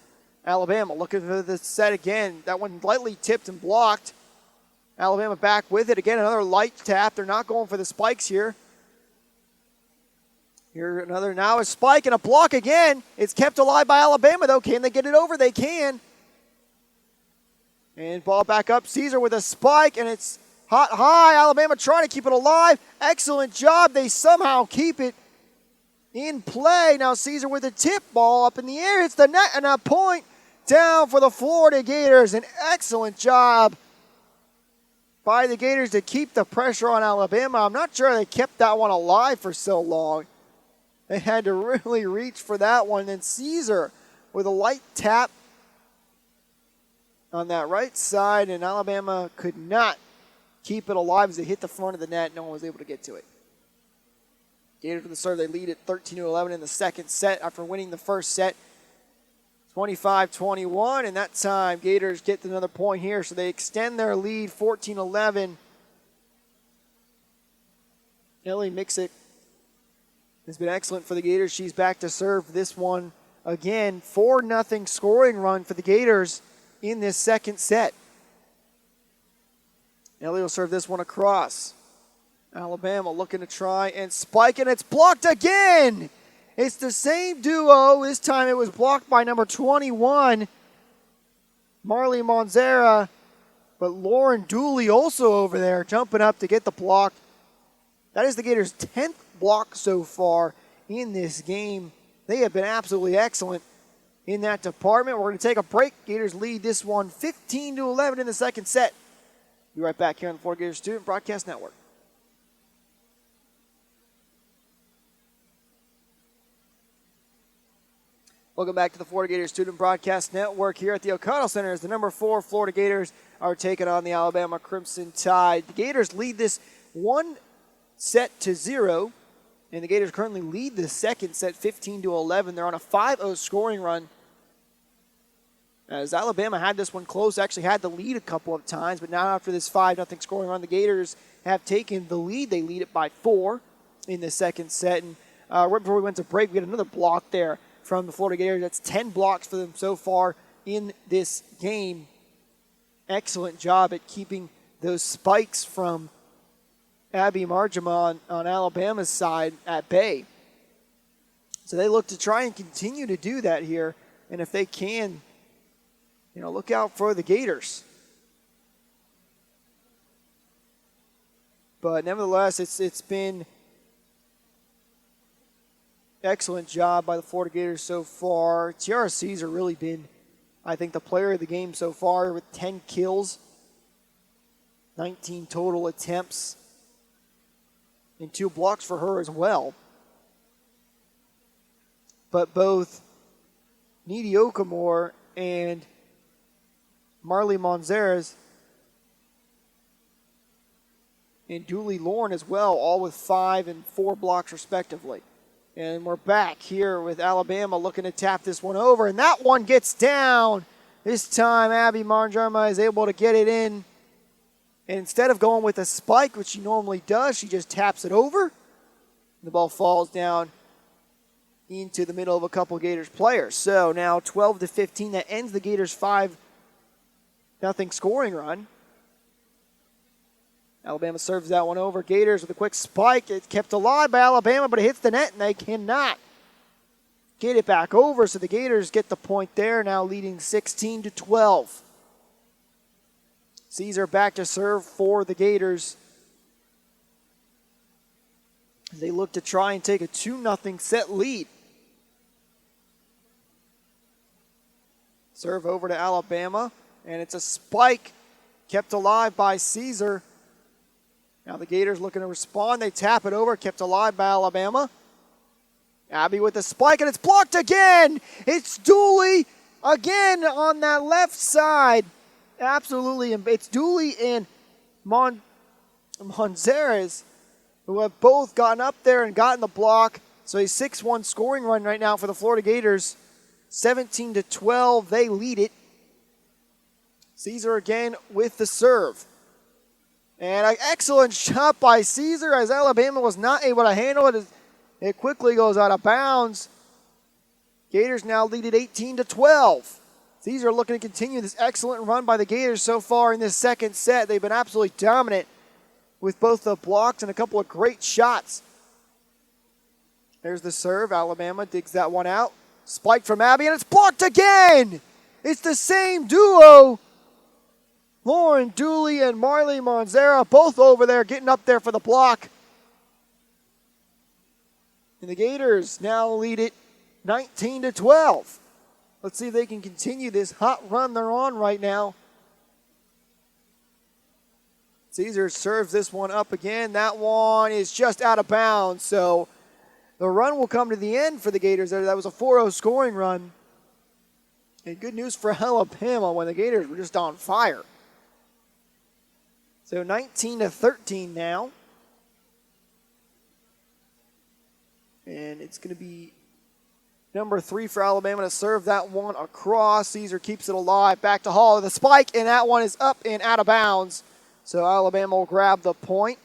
Alabama looking for the set again. That one lightly tipped and blocked. Alabama back with it. Again, another light tap. They're not going for the spikes here. Here another now a spike and a block again. It's kept alive by Alabama, though. Can they get it over? They can. And ball back up. Caesar with a spike, and it's hot high. Alabama trying to keep it alive. Excellent job. They somehow keep it in play. Now Caesar with a tip ball up in the air. It's the net, and a point down for the Florida Gators. An excellent job by the Gators to keep the pressure on Alabama. I'm not sure they kept that one alive for so long. They had to really reach for that one. Then Caesar with a light tap on that right side, and Alabama could not keep it alive as they hit the front of the net. No one was able to get to it. Gators with the serve. They lead at 13-11 in the second set after winning the first set 25-21, and that time Gators get another point here, so they extend their lead 14-11. Ellie Mickix has been excellent for the Gators. She's back to serve this one again. 4-0 scoring run for the Gators in this second set. Ellie will serve this one across. Alabama looking to try and spike, and it's blocked again. It's the same duo. This time it was blocked by number 21, Marley Monzera, but Lauren Dooley also over there jumping up to get the block. That is the Gators' 10th block so far in this game. They have been absolutely excellent in that department. We're going to take a break. Gators lead this one 15-11 in the second set. Be right back here on the Florida Gators Student Broadcast Network. Welcome back to the Florida Gators Student Broadcast Network here at the O'Connell Center as the number 4 Florida Gators are taking on the Alabama Crimson Tide. The Gators lead this 1-0, and the Gators currently lead the second set 15-11. They're on a 5-0 scoring run. As Alabama had this one close, actually had the lead a couple of times, but now after this 5-0 scoring run, the Gators have taken the lead. They lead it by 4 in the second set. And right before we went to break, we had another block there from the Florida Gators. That's 10 blocks for them so far in this game. Excellent job at keeping those spikes from Abby Marjama on Alabama's side at bay. So they look to try and continue to do that here. And if they can, look out for the Gators. But nevertheless, it's been excellent job by the Florida Gators so far. Tiara Caesar really been, I think, the player of the game so far with 10 kills. 19 total attempts and 2 blocks for her as well. But both Needy Okamore and Marley Monzares and Dooley Lauren as well, all with 5 and 4 blocks respectively. And we're back here with Alabama looking to tap this one over, and that one gets down. This time Abby Marnjarma is able to get it in. And instead of going with a spike, which she normally does, she just taps it over. The ball falls down into the middle of a couple Gators players. So now 12-15, that ends the Gators 5-0 scoring run. Alabama serves that one over. Gators with a quick spike. It's kept alive by Alabama, but it hits the net, and they cannot get it back over. So the Gators get the point there, now leading 16-12. Caesar back to serve for the Gators. They look to try and take a 2-0 set lead. Serve over to Alabama, and it's a spike kept alive by Caesar. Now the Gators looking to respond. They tap it over, kept alive by Alabama. Abby with the spike, and it's blocked again. It's Dooley again on that left side. Absolutely, it's Dooley and Monzares who have both gotten up there and gotten the block. So a 6-1 scoring run right now for the Florida Gators. 17-12, they lead it. Caesar again with the serve. And an excellent shot by Caesar as Alabama was not able to handle it. It quickly goes out of bounds. Gators now lead it 18-12. Caesar looking to continue this excellent run by the Gators so far in this second set. They've been absolutely dominant with both the blocks and a couple of great shots. There's the serve. Alabama digs that one out. Spike from Abby, and it's blocked again. It's the same duo. Lauren Dooley and Marley Monzera both over there getting up there for the block. And the Gators now lead it 19-12. Let's see if they can continue this hot run they're on right now. Caesar serves this one up again. That one is just out of bounds. So the run will come to the end for the Gators. That was a 4-0 scoring run. And good news for Alabama when the Gators were just on fire. So 19-13 now. And it's going to be number 3 for Alabama to serve that one across. Caesar keeps it alive. Back to Hall with a spike, and that one is up and out of bounds. So Alabama will grab the point.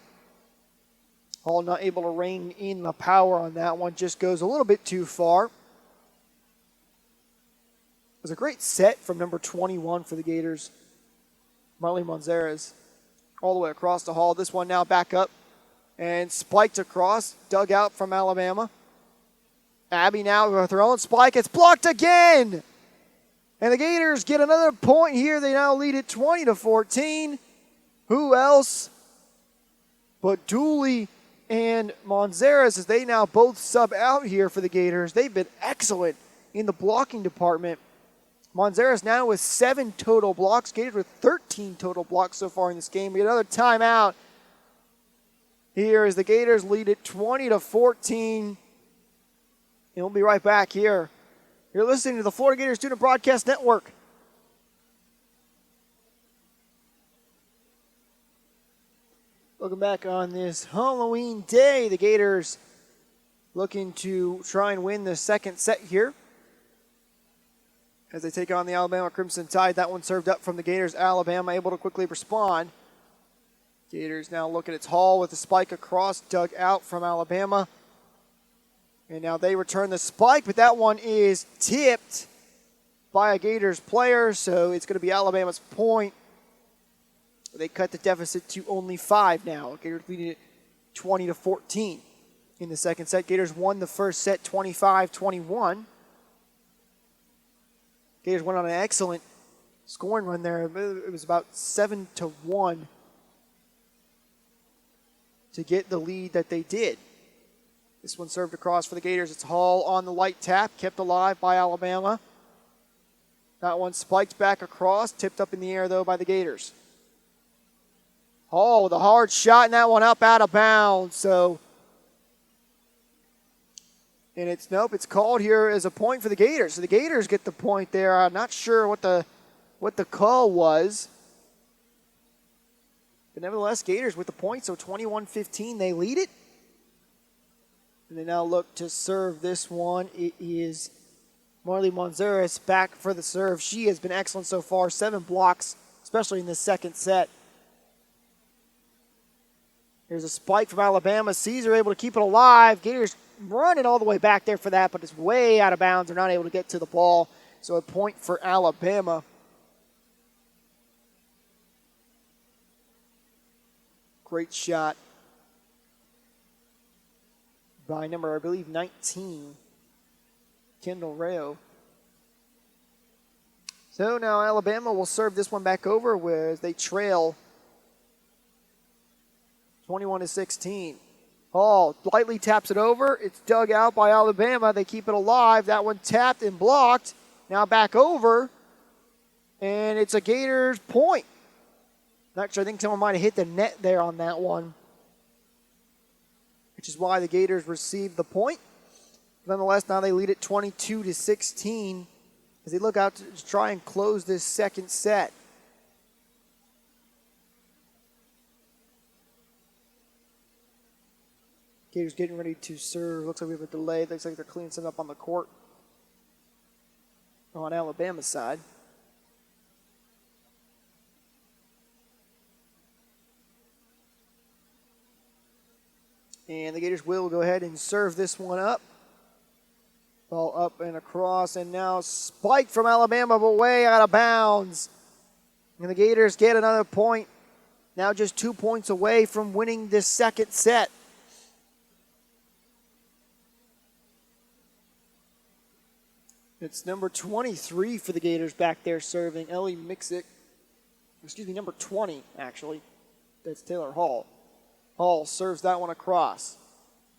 Hall not able to rein in the power on that one. Just goes a little bit too far. It was a great set from number 21 for the Gators. Marley Monzares all the way across the Hall. This one now back up and spiked across. Dug out from Alabama. Abby now with her own spike. It's blocked again. And the Gators get another point here. They now lead it 20-14. Who else but Dooley and Monzares as they now both sub out here for the Gators. They've been excellent in the blocking department. Monzares now with 7 total blocks. Gators with 13 total blocks so far in this game. We get another timeout here as the Gators lead it 20-14. And we'll be right back here. You're listening to the Florida Gators Student Broadcast Network. Welcome back on this Halloween day. The Gators looking to try and win the second set here as they take on the Alabama Crimson Tide. That one served up from the Gators. Alabama able to quickly respond. Gators now look at its Hall with the spike across, dug out from Alabama. And now they return the spike, but that one is tipped by a Gators player, so it's going to be Alabama's point. They cut the deficit to only 5 now. Gators leading it 20-14 in the second set. Gators won the first set 25-21. Gators went on an excellent scoring run there. It was about 7-1 to get the lead that they did. This one served across for the Gators. It's Hall on the light tap, kept alive by Alabama. That one spiked back across, tipped up in the air, though, by the Gators. Oh, the hard shot, and that one up out of bounds. So, and it's called here as a point for the Gators. So the Gators get the point there. I'm not sure what the call was. But nevertheless, Gators with the point, so 21-15, they lead it. And they now look to serve this one. It is Marley Monzeris back for the serve. She has been excellent so far, 7 blocks, especially in the second set. Here's a spike from Alabama. Caesar able to keep it alive. Gators running all the way back there for that, but it's way out of bounds. They're not able to get to the ball. So a point for Alabama. Great shot by number, I believe, 19, Kendall Rayo. So now Alabama will serve this one back over as they trail 21-16. Hall lightly taps it over. It's dug out by Alabama. They keep it alive. That one tapped and blocked. Now back over. And it's a Gators point. Not sure. I think someone might have hit the net there on that one, which is why the Gators received the point. Nonetheless, now they lead it 22-16 as they look out to try and close this second set. Gators getting ready to serve. Looks like we have a delay. Looks like they're cleaning something up on the court on Alabama's side. And the Gators will go ahead and serve this one up. Ball up and across, and now spiked from Alabama, but way out of bounds. And the Gators get another point. Now just 2 points away from winning this second set. It's number 23 for the Gators back there serving, Ellie Mixick. Excuse me, number 20, actually. That's Taylor Hall. Hall serves that one across.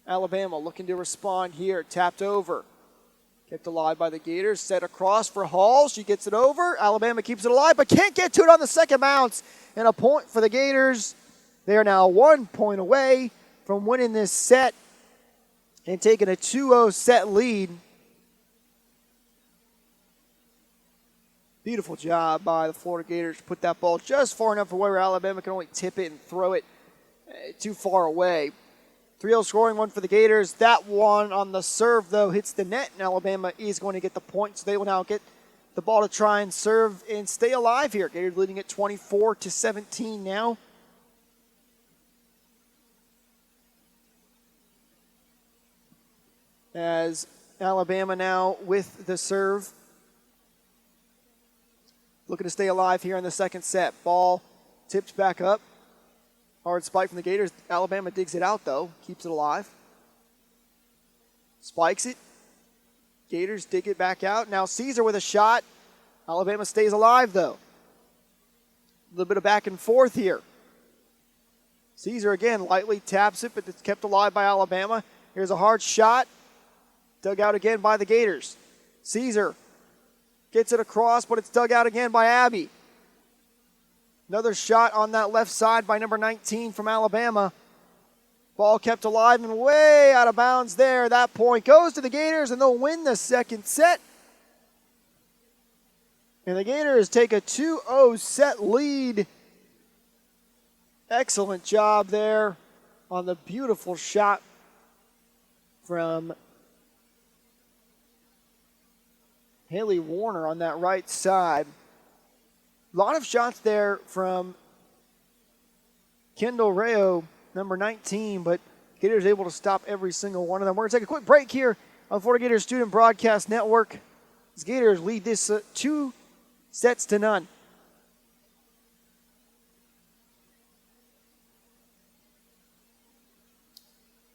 Alabama looking to respond here. Tapped over. Kept alive by the Gators. Set across for Hall. She gets it over. Alabama keeps it alive, but can't get to it on the second bounce. And a point for the Gators. They are now 1 point away from winning this set and taking a 2-0 set lead. Beautiful job by the Florida Gators to put that ball just far enough away where Alabama can only tip it and throw it too far away. 3-0 scoring one for the Gators. That one on the serve, though, hits the net, and Alabama is going to get the point. So they will now get the ball to try and serve and stay alive here. Gators leading at 24-17 now. As Alabama now with the serve. Looking to stay alive here in the second set. Ball tipped back up. Hard spike from the Gators. Alabama digs it out, though. Keeps it alive. Spikes it. Gators dig it back out. Now Caesar with a shot. Alabama stays alive, though. A little bit of back and forth here. Caesar, again, lightly taps it, but it's kept alive by Alabama. Here's a hard shot. Dug out again by the Gators. Caesar gets it across, but it's dug out again by Abby. Another shot on that left side by number 19 from Alabama. Ball kept alive and way out of bounds there. That point goes to the Gators, and they'll win the second set. And the Gators take a 2-0 set lead. Excellent job there on the beautiful shot from Haley Warner on that right side. A lot of shots there from Kendall Rayo, number 19, but Gators able to stop every single one of them. We're going to take a quick break here on Florida Gators Student Broadcast Network. As Gators lead this 2-0.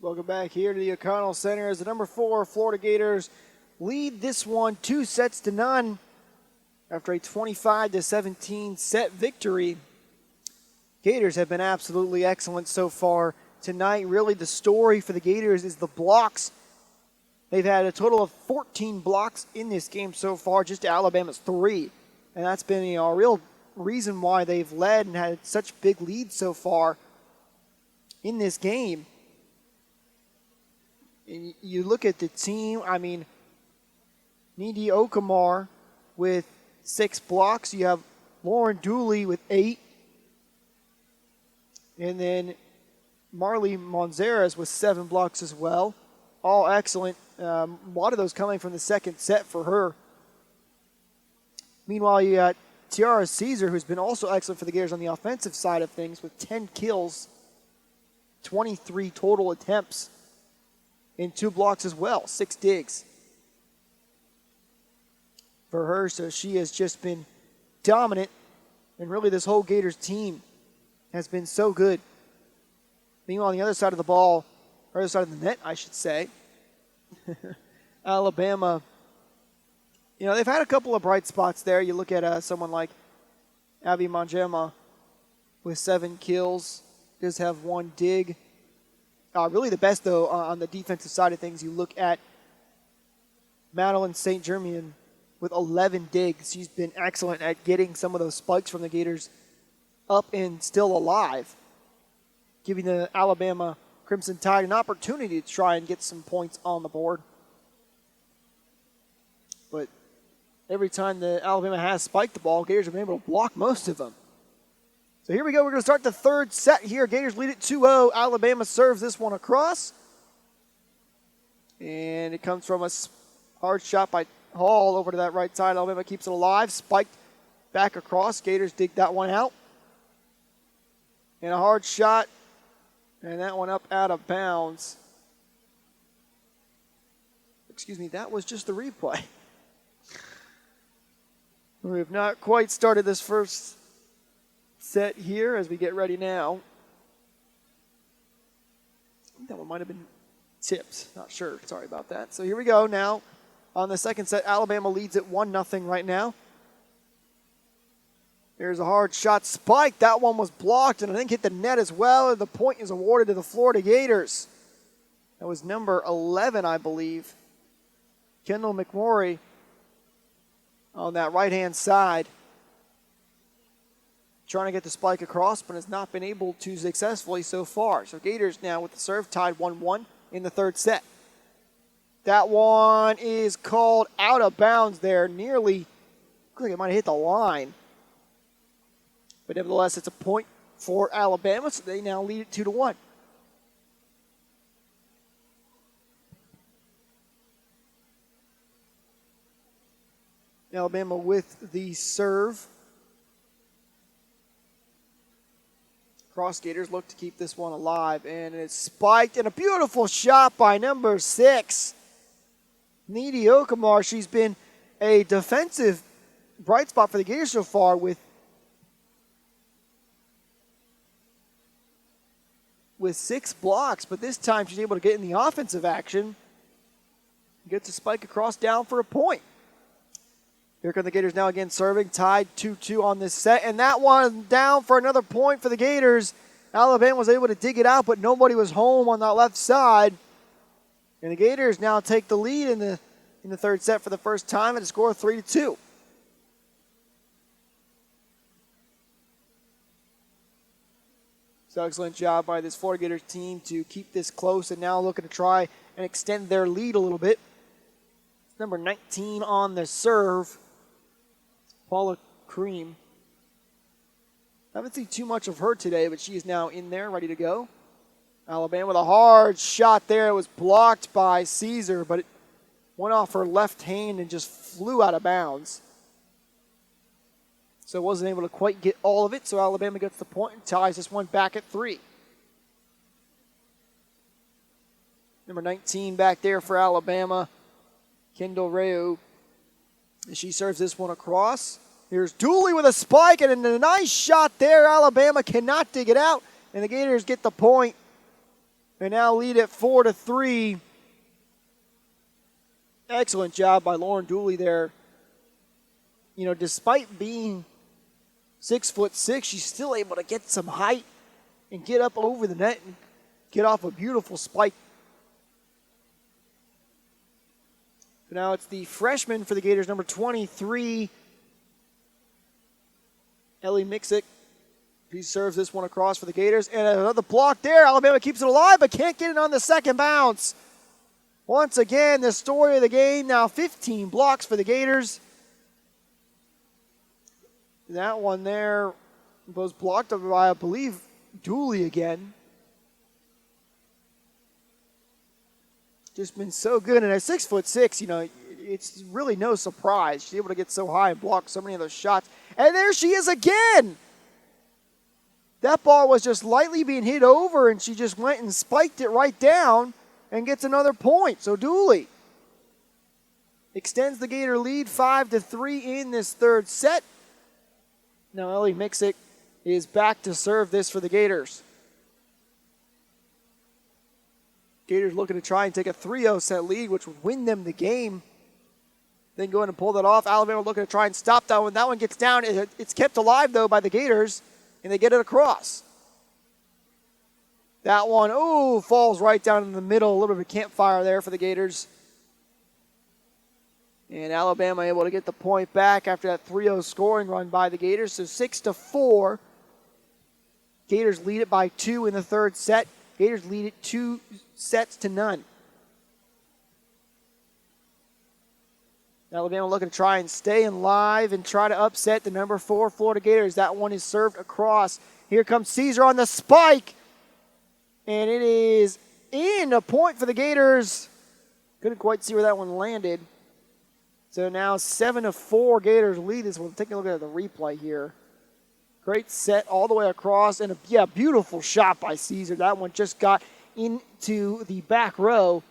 Welcome back here to the O'Connell Center as the number 4 Florida Gators lead this one 2-0 after a 25-17 set victory. Gators have been absolutely excellent so far tonight. Really, the story for the Gators is the blocks. They've had a total of 14 blocks in this game so far, just Alabama's 3. And that's been a real reason why they've led and had such big leads so far in this game. And you look at the team, I mean, Nidi Okamar with 6 blocks. You have Lauren Dooley with 8. And then Marley Monzeras with 7 blocks as well. All excellent. A lot of those coming from the second set for her. Meanwhile, you got Tiara Caesar, who's been also excellent for the Gators on the offensive side of things with 10 kills, 23 total attempts, and 2 blocks as well, 6 digs for her. So she has just been dominant, and really this whole Gators team has been so good. Meanwhile, on the other side of the ball, or other side of the net, I should say, Alabama, you know, they've had a couple of bright spots there. You look at someone like Abby Manjema with 7 kills, does have 1 dig. Really the best, though, on the defensive side of things, you look at Madeline St. Germain with 11 digs. She's been excellent at getting some of those spikes from the Gators up and still alive, giving the Alabama Crimson Tide an opportunity to try and get some points on the board. But every time the Alabama has spiked the ball, Gators have been able to block most of them. So here we go. We're going to start the third set here. Gators lead it 2-0. Alabama serves this one across. And it comes from a hard shot by Hall over to that right side. Alabama keeps it alive. Spiked back across. Gators dig that one out. And a hard shot. And that one up out of bounds. Excuse me, that was just the replay. We have not quite started this first set here as we get ready now. I think that one might have been tipped. Not sure. Sorry about that. So here we go now. On the second set, Alabama leads at 1-0 right now. There's a hard shot spike. That one was blocked and I think hit the net as well. The point is awarded to the Florida Gators. That was number 11, I believe. Kendall McMorray on that right-hand side. Trying to get the spike across, but has not been able to successfully so far. So Gators now with the serve tied 1-1 in the third set. That one is called out of bounds there. Nearly, looks like it might have hit the line. But nevertheless, it's a point for Alabama, so they now lead it 2-1. Alabama with the serve. Cross Gators look to keep this one alive, and it's spiked, and a beautiful shot by number 6, Nidi Okamar. She's been a defensive bright spot for the Gators so far with 6 blocks, but this time she's able to get in the offensive action. Gets a spike across down for a point. Here come the Gators now again serving, tied 2-2 on this set, and that one down for another point for the Gators. Alabama was able to dig it out, but nobody was home on that left side. And the Gators now take the lead in the third set for the first time and score 3-2. So excellent job by this Florida Gators team to keep this close and now looking to try and extend their lead a little bit. Number 19 on the serve, Paula Cream. I haven't seen too much of her today, but she is now in there, ready to go. Alabama with a hard shot there. It was blocked by Caesar, but it went off her left hand and just flew out of bounds. So wasn't able to quite get all of it, so Alabama gets the point and ties this one back at 3. Number 19 back there for Alabama, Kendall Reu. She serves this one across. Here's Dooley with a spike, and a nice shot there. Alabama cannot dig it out, and the Gators get the point. They now lead at 4-3. Excellent job by Lauren Dooley there. You know, despite being 6'6", she's still able to get some height and get up over the net and get off a beautiful spike. So now it's the freshman for the Gators, number 23, Ellie Mixick, he serves this one across for the Gators. And another block there. Alabama keeps it alive, but can't get it on the second bounce. Once again, the story of the game. Now 15 blocks for the Gators. That one there was blocked by, I believe, Dooley again. Just been so good. And at 6'6", it's really no surprise. She's able to get so high and block so many of those shots. And there she is again. That ball was just lightly being hit over, and she just went and spiked it right down and gets another point. So Dooley extends the Gator lead 5-3 in this third set. Now Ellie Mixick is back to serve this for the Gators. Gators looking to try and take a 3-0 set lead, which would win them the game. Then go in and pull that off. Alabama looking to try and stop that one. That one gets down. It's kept alive, though, by the Gators, and they get it across. That one, falls right down in the middle. A little bit of a campfire there for the Gators. And Alabama able to get the point back after that 3-0 scoring run by the Gators. So 6-4. Gators lead it by 2 in the third set. Gators lead it 2-0. Alabama looking to try and stay in live and try to upset the number 4 Florida Gators. That one is served across. Here comes Caesar on the spike. And it is in, a point for the Gators. Couldn't quite see where that one landed. So now 7-4 Gators lead this one. Take a look at the replay here. Great set all the way across. And a beautiful shot by Caesar. That one just got into the back row.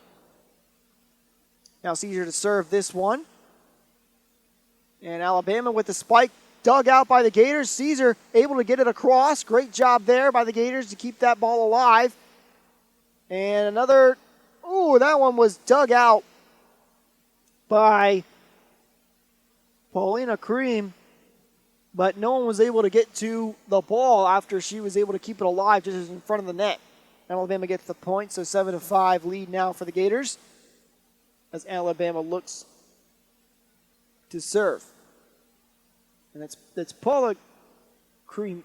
Now Caesar to serve this one. And Alabama with the spike dug out by the Gators. Caesar able to get it across. Great job there by the Gators to keep that ball alive. And another, that one was dug out by Paulina Cream. But no one was able to get to the ball after she was able to keep it alive just in front of the net. Alabama gets the point, so 7-5 lead now for the Gators as Alabama looks to serve. And that's Paula Crema.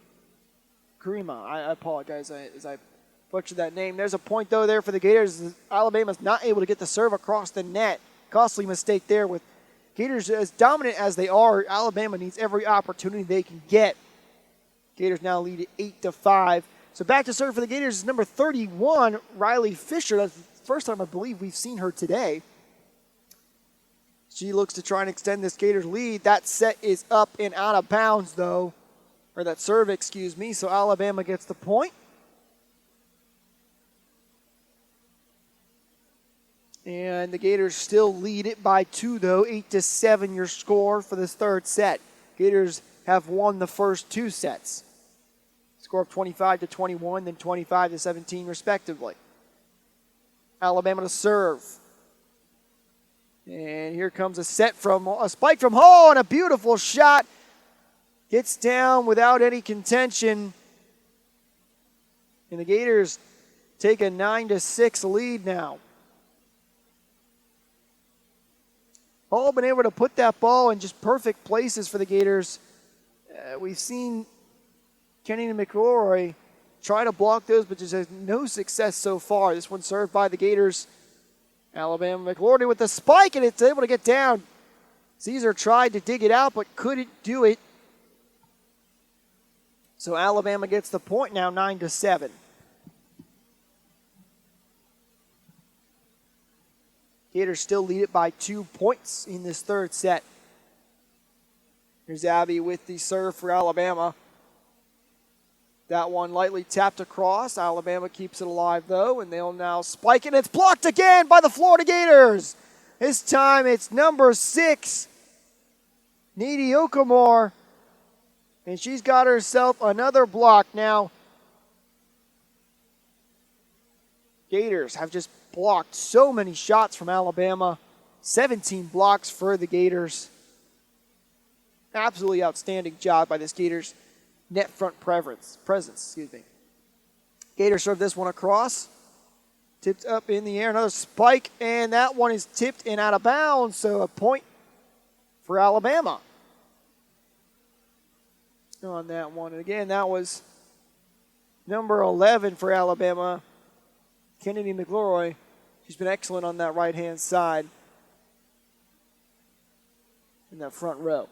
I apologize as I butchered that name. There's a point, though, there for the Gators. Alabama's not able to get the serve across the net. Costly mistake there with Gators as dominant as they are. Alabama needs every opportunity they can get. Gators now lead at 8-5. So back to serve for the Gators is number 31, Riley Fisher. That's the first time I believe we've seen her today. She looks to try and extend this Gators lead. That set is up and out of bounds, though. Or that serve, excuse me. So Alabama gets the point. And the Gators still lead it by 2, though. 8-7 your score for this third set. Gators have won the first 2 sets. Score of 25-21, then 25-17 respectively. Alabama to serve. And here comes a spike from Hall, and a beautiful shot. Gets down without any contention. And the Gators take a 9-6 lead now. Hall been able to put that ball in just perfect places for the Gators. We've seen Kenny McElroy try to block those, but just has no success so far. This one served by the Gators. Alabama McElroy with the spike, and it's able to get down. Caesar tried to dig it out, but couldn't do it. So Alabama gets the point now, 9-7. Gators still lead it by 2 points in this third set. Here's Abby with the serve for Alabama. That one lightly tapped across. Alabama keeps it alive, though, and they'll now spike it. And it's blocked again by the Florida Gators. This time it's number 6, Needy Okamore. And she's got herself another block. Now, Gators have just blocked so many shots from Alabama. 17 blocks for the Gators. Absolutely outstanding job by this Gators net front presence. Gators serve this one across. Tipped up in the air. Another spike, and that one is tipped and out of bounds. So a point for Alabama. on that one. And again, that was number 11 for Alabama, Kennedy McLeroy. She's been excellent on that right-hand side in that front line.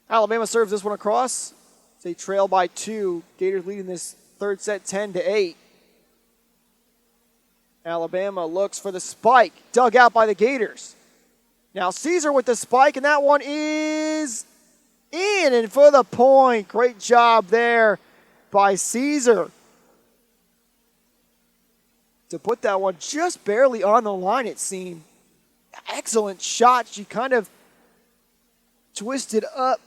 Alabama serves this one across. They trail by 2. Gators leading this third set 10-8. Alabama looks for the spike, dug out by the Gators. Now Caesar with the spike, and that one is in, and for the point. Great job there by Caesar to put that one just barely on the line, it seemed. Excellent shot. She kind of twisted up.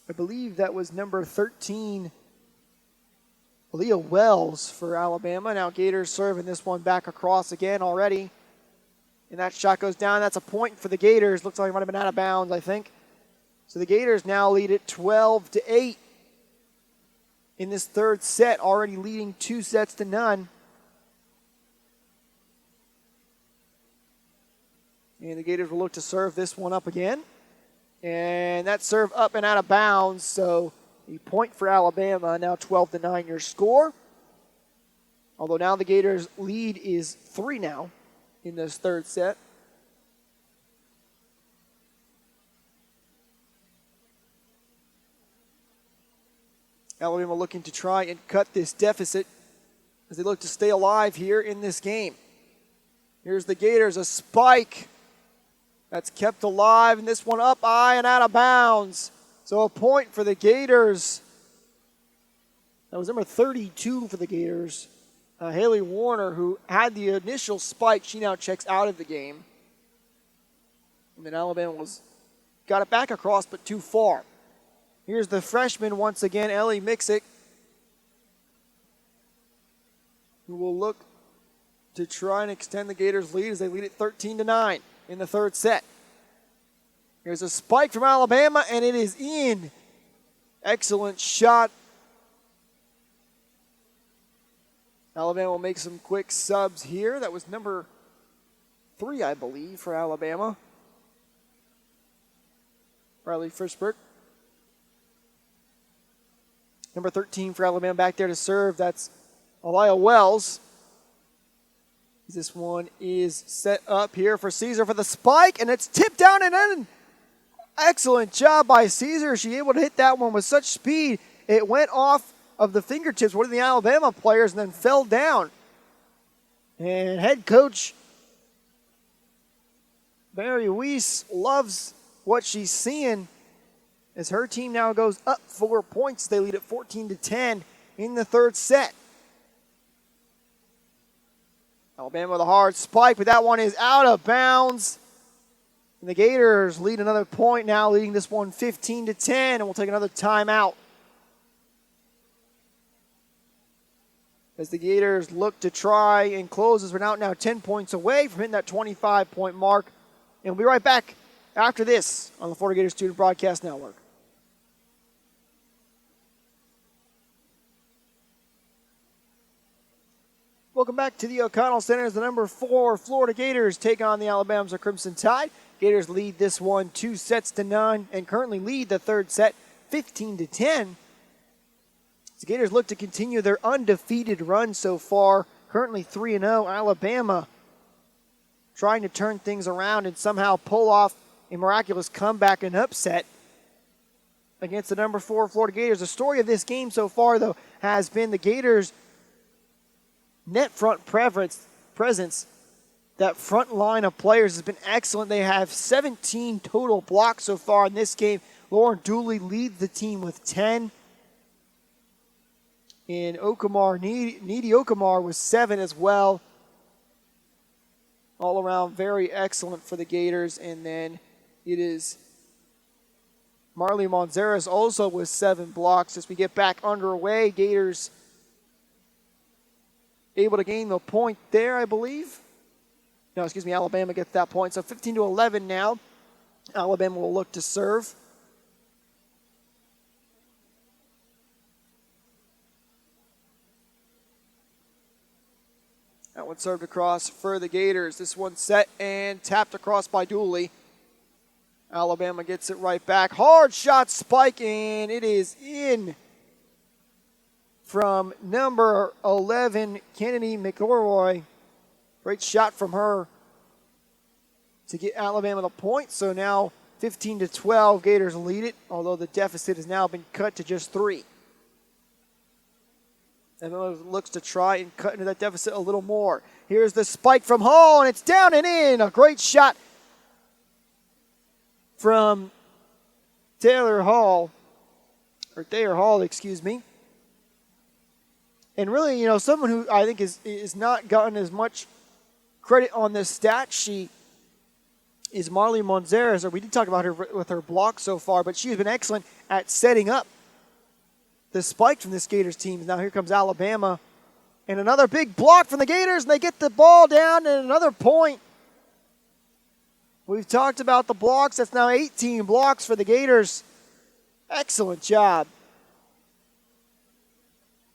I believe that was number 13, Leah Wells for Alabama. Now Gators serving this one back across again already. And that shot goes down. That's a point for the Gators. Looks like it might have been out of bounds, I think. So the Gators now lead it 12-8 in this third set, already leading 2-0. And the Gators will look to serve this one up again. And that serve up and out of bounds, so a point for Alabama, now 12-9 your score. Although now the Gators' lead is 3 now in this third set. Alabama looking to try and cut this deficit as they look to stay alive here in this game. Here's the Gators, a spike that's kept alive, and this one up high and out of bounds. So a point for the Gators. That was number 32 for the Gators. Haley Warner, who had the initial spike, she now checks out of the game. And then Alabama got it back across, but too far. Here's the freshman once again, Ellie Mixick, who will look to try and extend the Gators' lead as they lead it 13-9 in the third set. Here's a spike from Alabama, and it is in. Excellent shot. Alabama will make some quick subs here. That was number 3, I believe, for Alabama. Riley Frischberg. Number 13 for Alabama back there to serve. That's Aliyah Wells. This one is set up here for Caesar for the spike, and it's tipped down and in. Excellent job by Caesar. She able to hit that one with such speed. It went off of the fingertips of one of the Alabama players and then fell down. And head coach Mary Weiss loves what she's seeing as her team now goes up 4 points. They lead at 14-10 in the third set. Alabama with a hard spike, but that one is out of bounds. And the Gators lead another point now, leading this one 15-10, and we'll take another timeout. As the Gators look to try and close as we're now 10 points away from hitting that 25-point mark. And we'll be right back after this on the Florida Gators Student Broadcast Network. Welcome back to the O'Connell Center as the number 4 Florida Gators take on the Alabama Crimson Tide. Gators lead this one 2-0 and currently lead the third set 15-10. The Gators look to continue their undefeated run so far, currently 3-0. Alabama trying to turn things around and somehow pull off a miraculous comeback and upset against the number 4 Florida Gators. The story of this game so far, though, has been the Gators' net front presence. That front line of players has been excellent. They have 17 total blocks so far in this game. Lauren Dooley leads the team with 10. And Needy Okamar with 7 as well. All around very excellent for the Gators. And then it is Marley Monzeras also with 7 blocks. As we get back underway, Gators able to gain the point there, I believe. No, excuse me, Alabama gets that point. So 15-11 now. Alabama will look to serve. That one served across for the Gators. This one set and tapped across by Dooley. Alabama gets it right back. Hard shot spike, and it is in from number 11, Kennedy McElroy. Great shot from her to get Alabama the point. So now 15-12, Gators lead it, although the deficit has now been cut to just 3. Alabama looks to try and cut into that deficit a little more. Here's the spike from Hall, and it's down and in. A great shot from Thayer Hall, excuse me. And really, someone who I think is not gotten as much credit on this stat sheet is Marley Monzeres. We did talk about her with her block so far, but she's been excellent at setting up the spike from this Gators team. Now here comes Alabama. And another big block from the Gators, and they get the ball down, and another point. We've talked about the blocks. That's now 18 blocks for the Gators. Excellent job.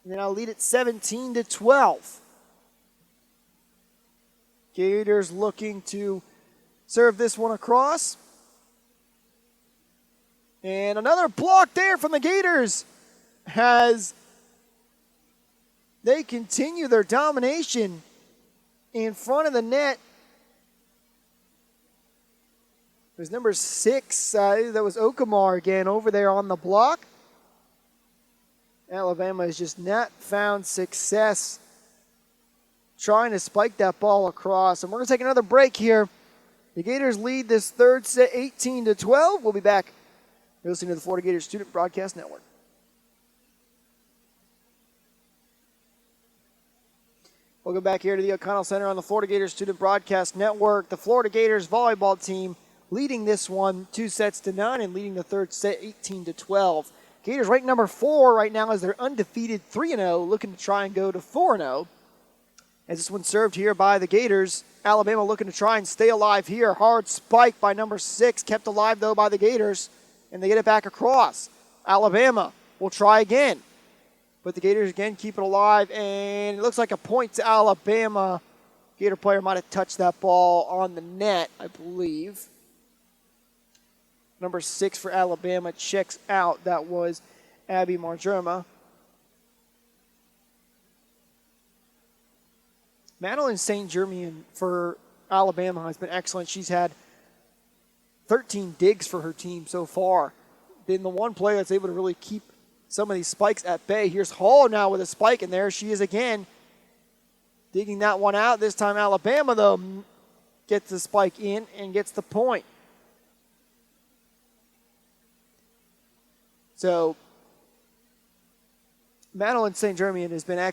And then I'll lead it 17-12. Gators looking to serve this one across. And another block there from the Gators as they continue their domination in front of the net. There's number 6, that was Okamar again over there on the block. Alabama has just not found success trying to spike that ball across. And we're going to take another break here. The Gators lead this third set 18-12. We'll be back. You're listening to the Florida Gators Student Broadcast Network. Welcome back here to the O'Connell Center on the Florida Gators Student Broadcast Network. The Florida Gators volleyball team leading this one 2-9 and leading the third set 18-12. Gators ranked number 4 right now as they're undefeated 3-0, looking to try and go to 4-0. As this one served here by the Gators, Alabama looking to try and stay alive here. Hard spike by number 6, kept alive though by the Gators, and they get it back across. Alabama will try again, but the Gators again keep it alive, and it looks like a point to Alabama. Gator player might have touched that ball on the net, I believe. Number 6 for Alabama checks out. That was Abby Margerma. Madeline St. Germain for Alabama has been excellent. She's had 13 digs for her team so far. Been the one player that's able to really keep some of these spikes at bay. Here's Hall now with a spike, and there she is again, digging that one out. This time Alabama, though, gets the spike in and gets the point. So Madeline St. Germain has been excellent.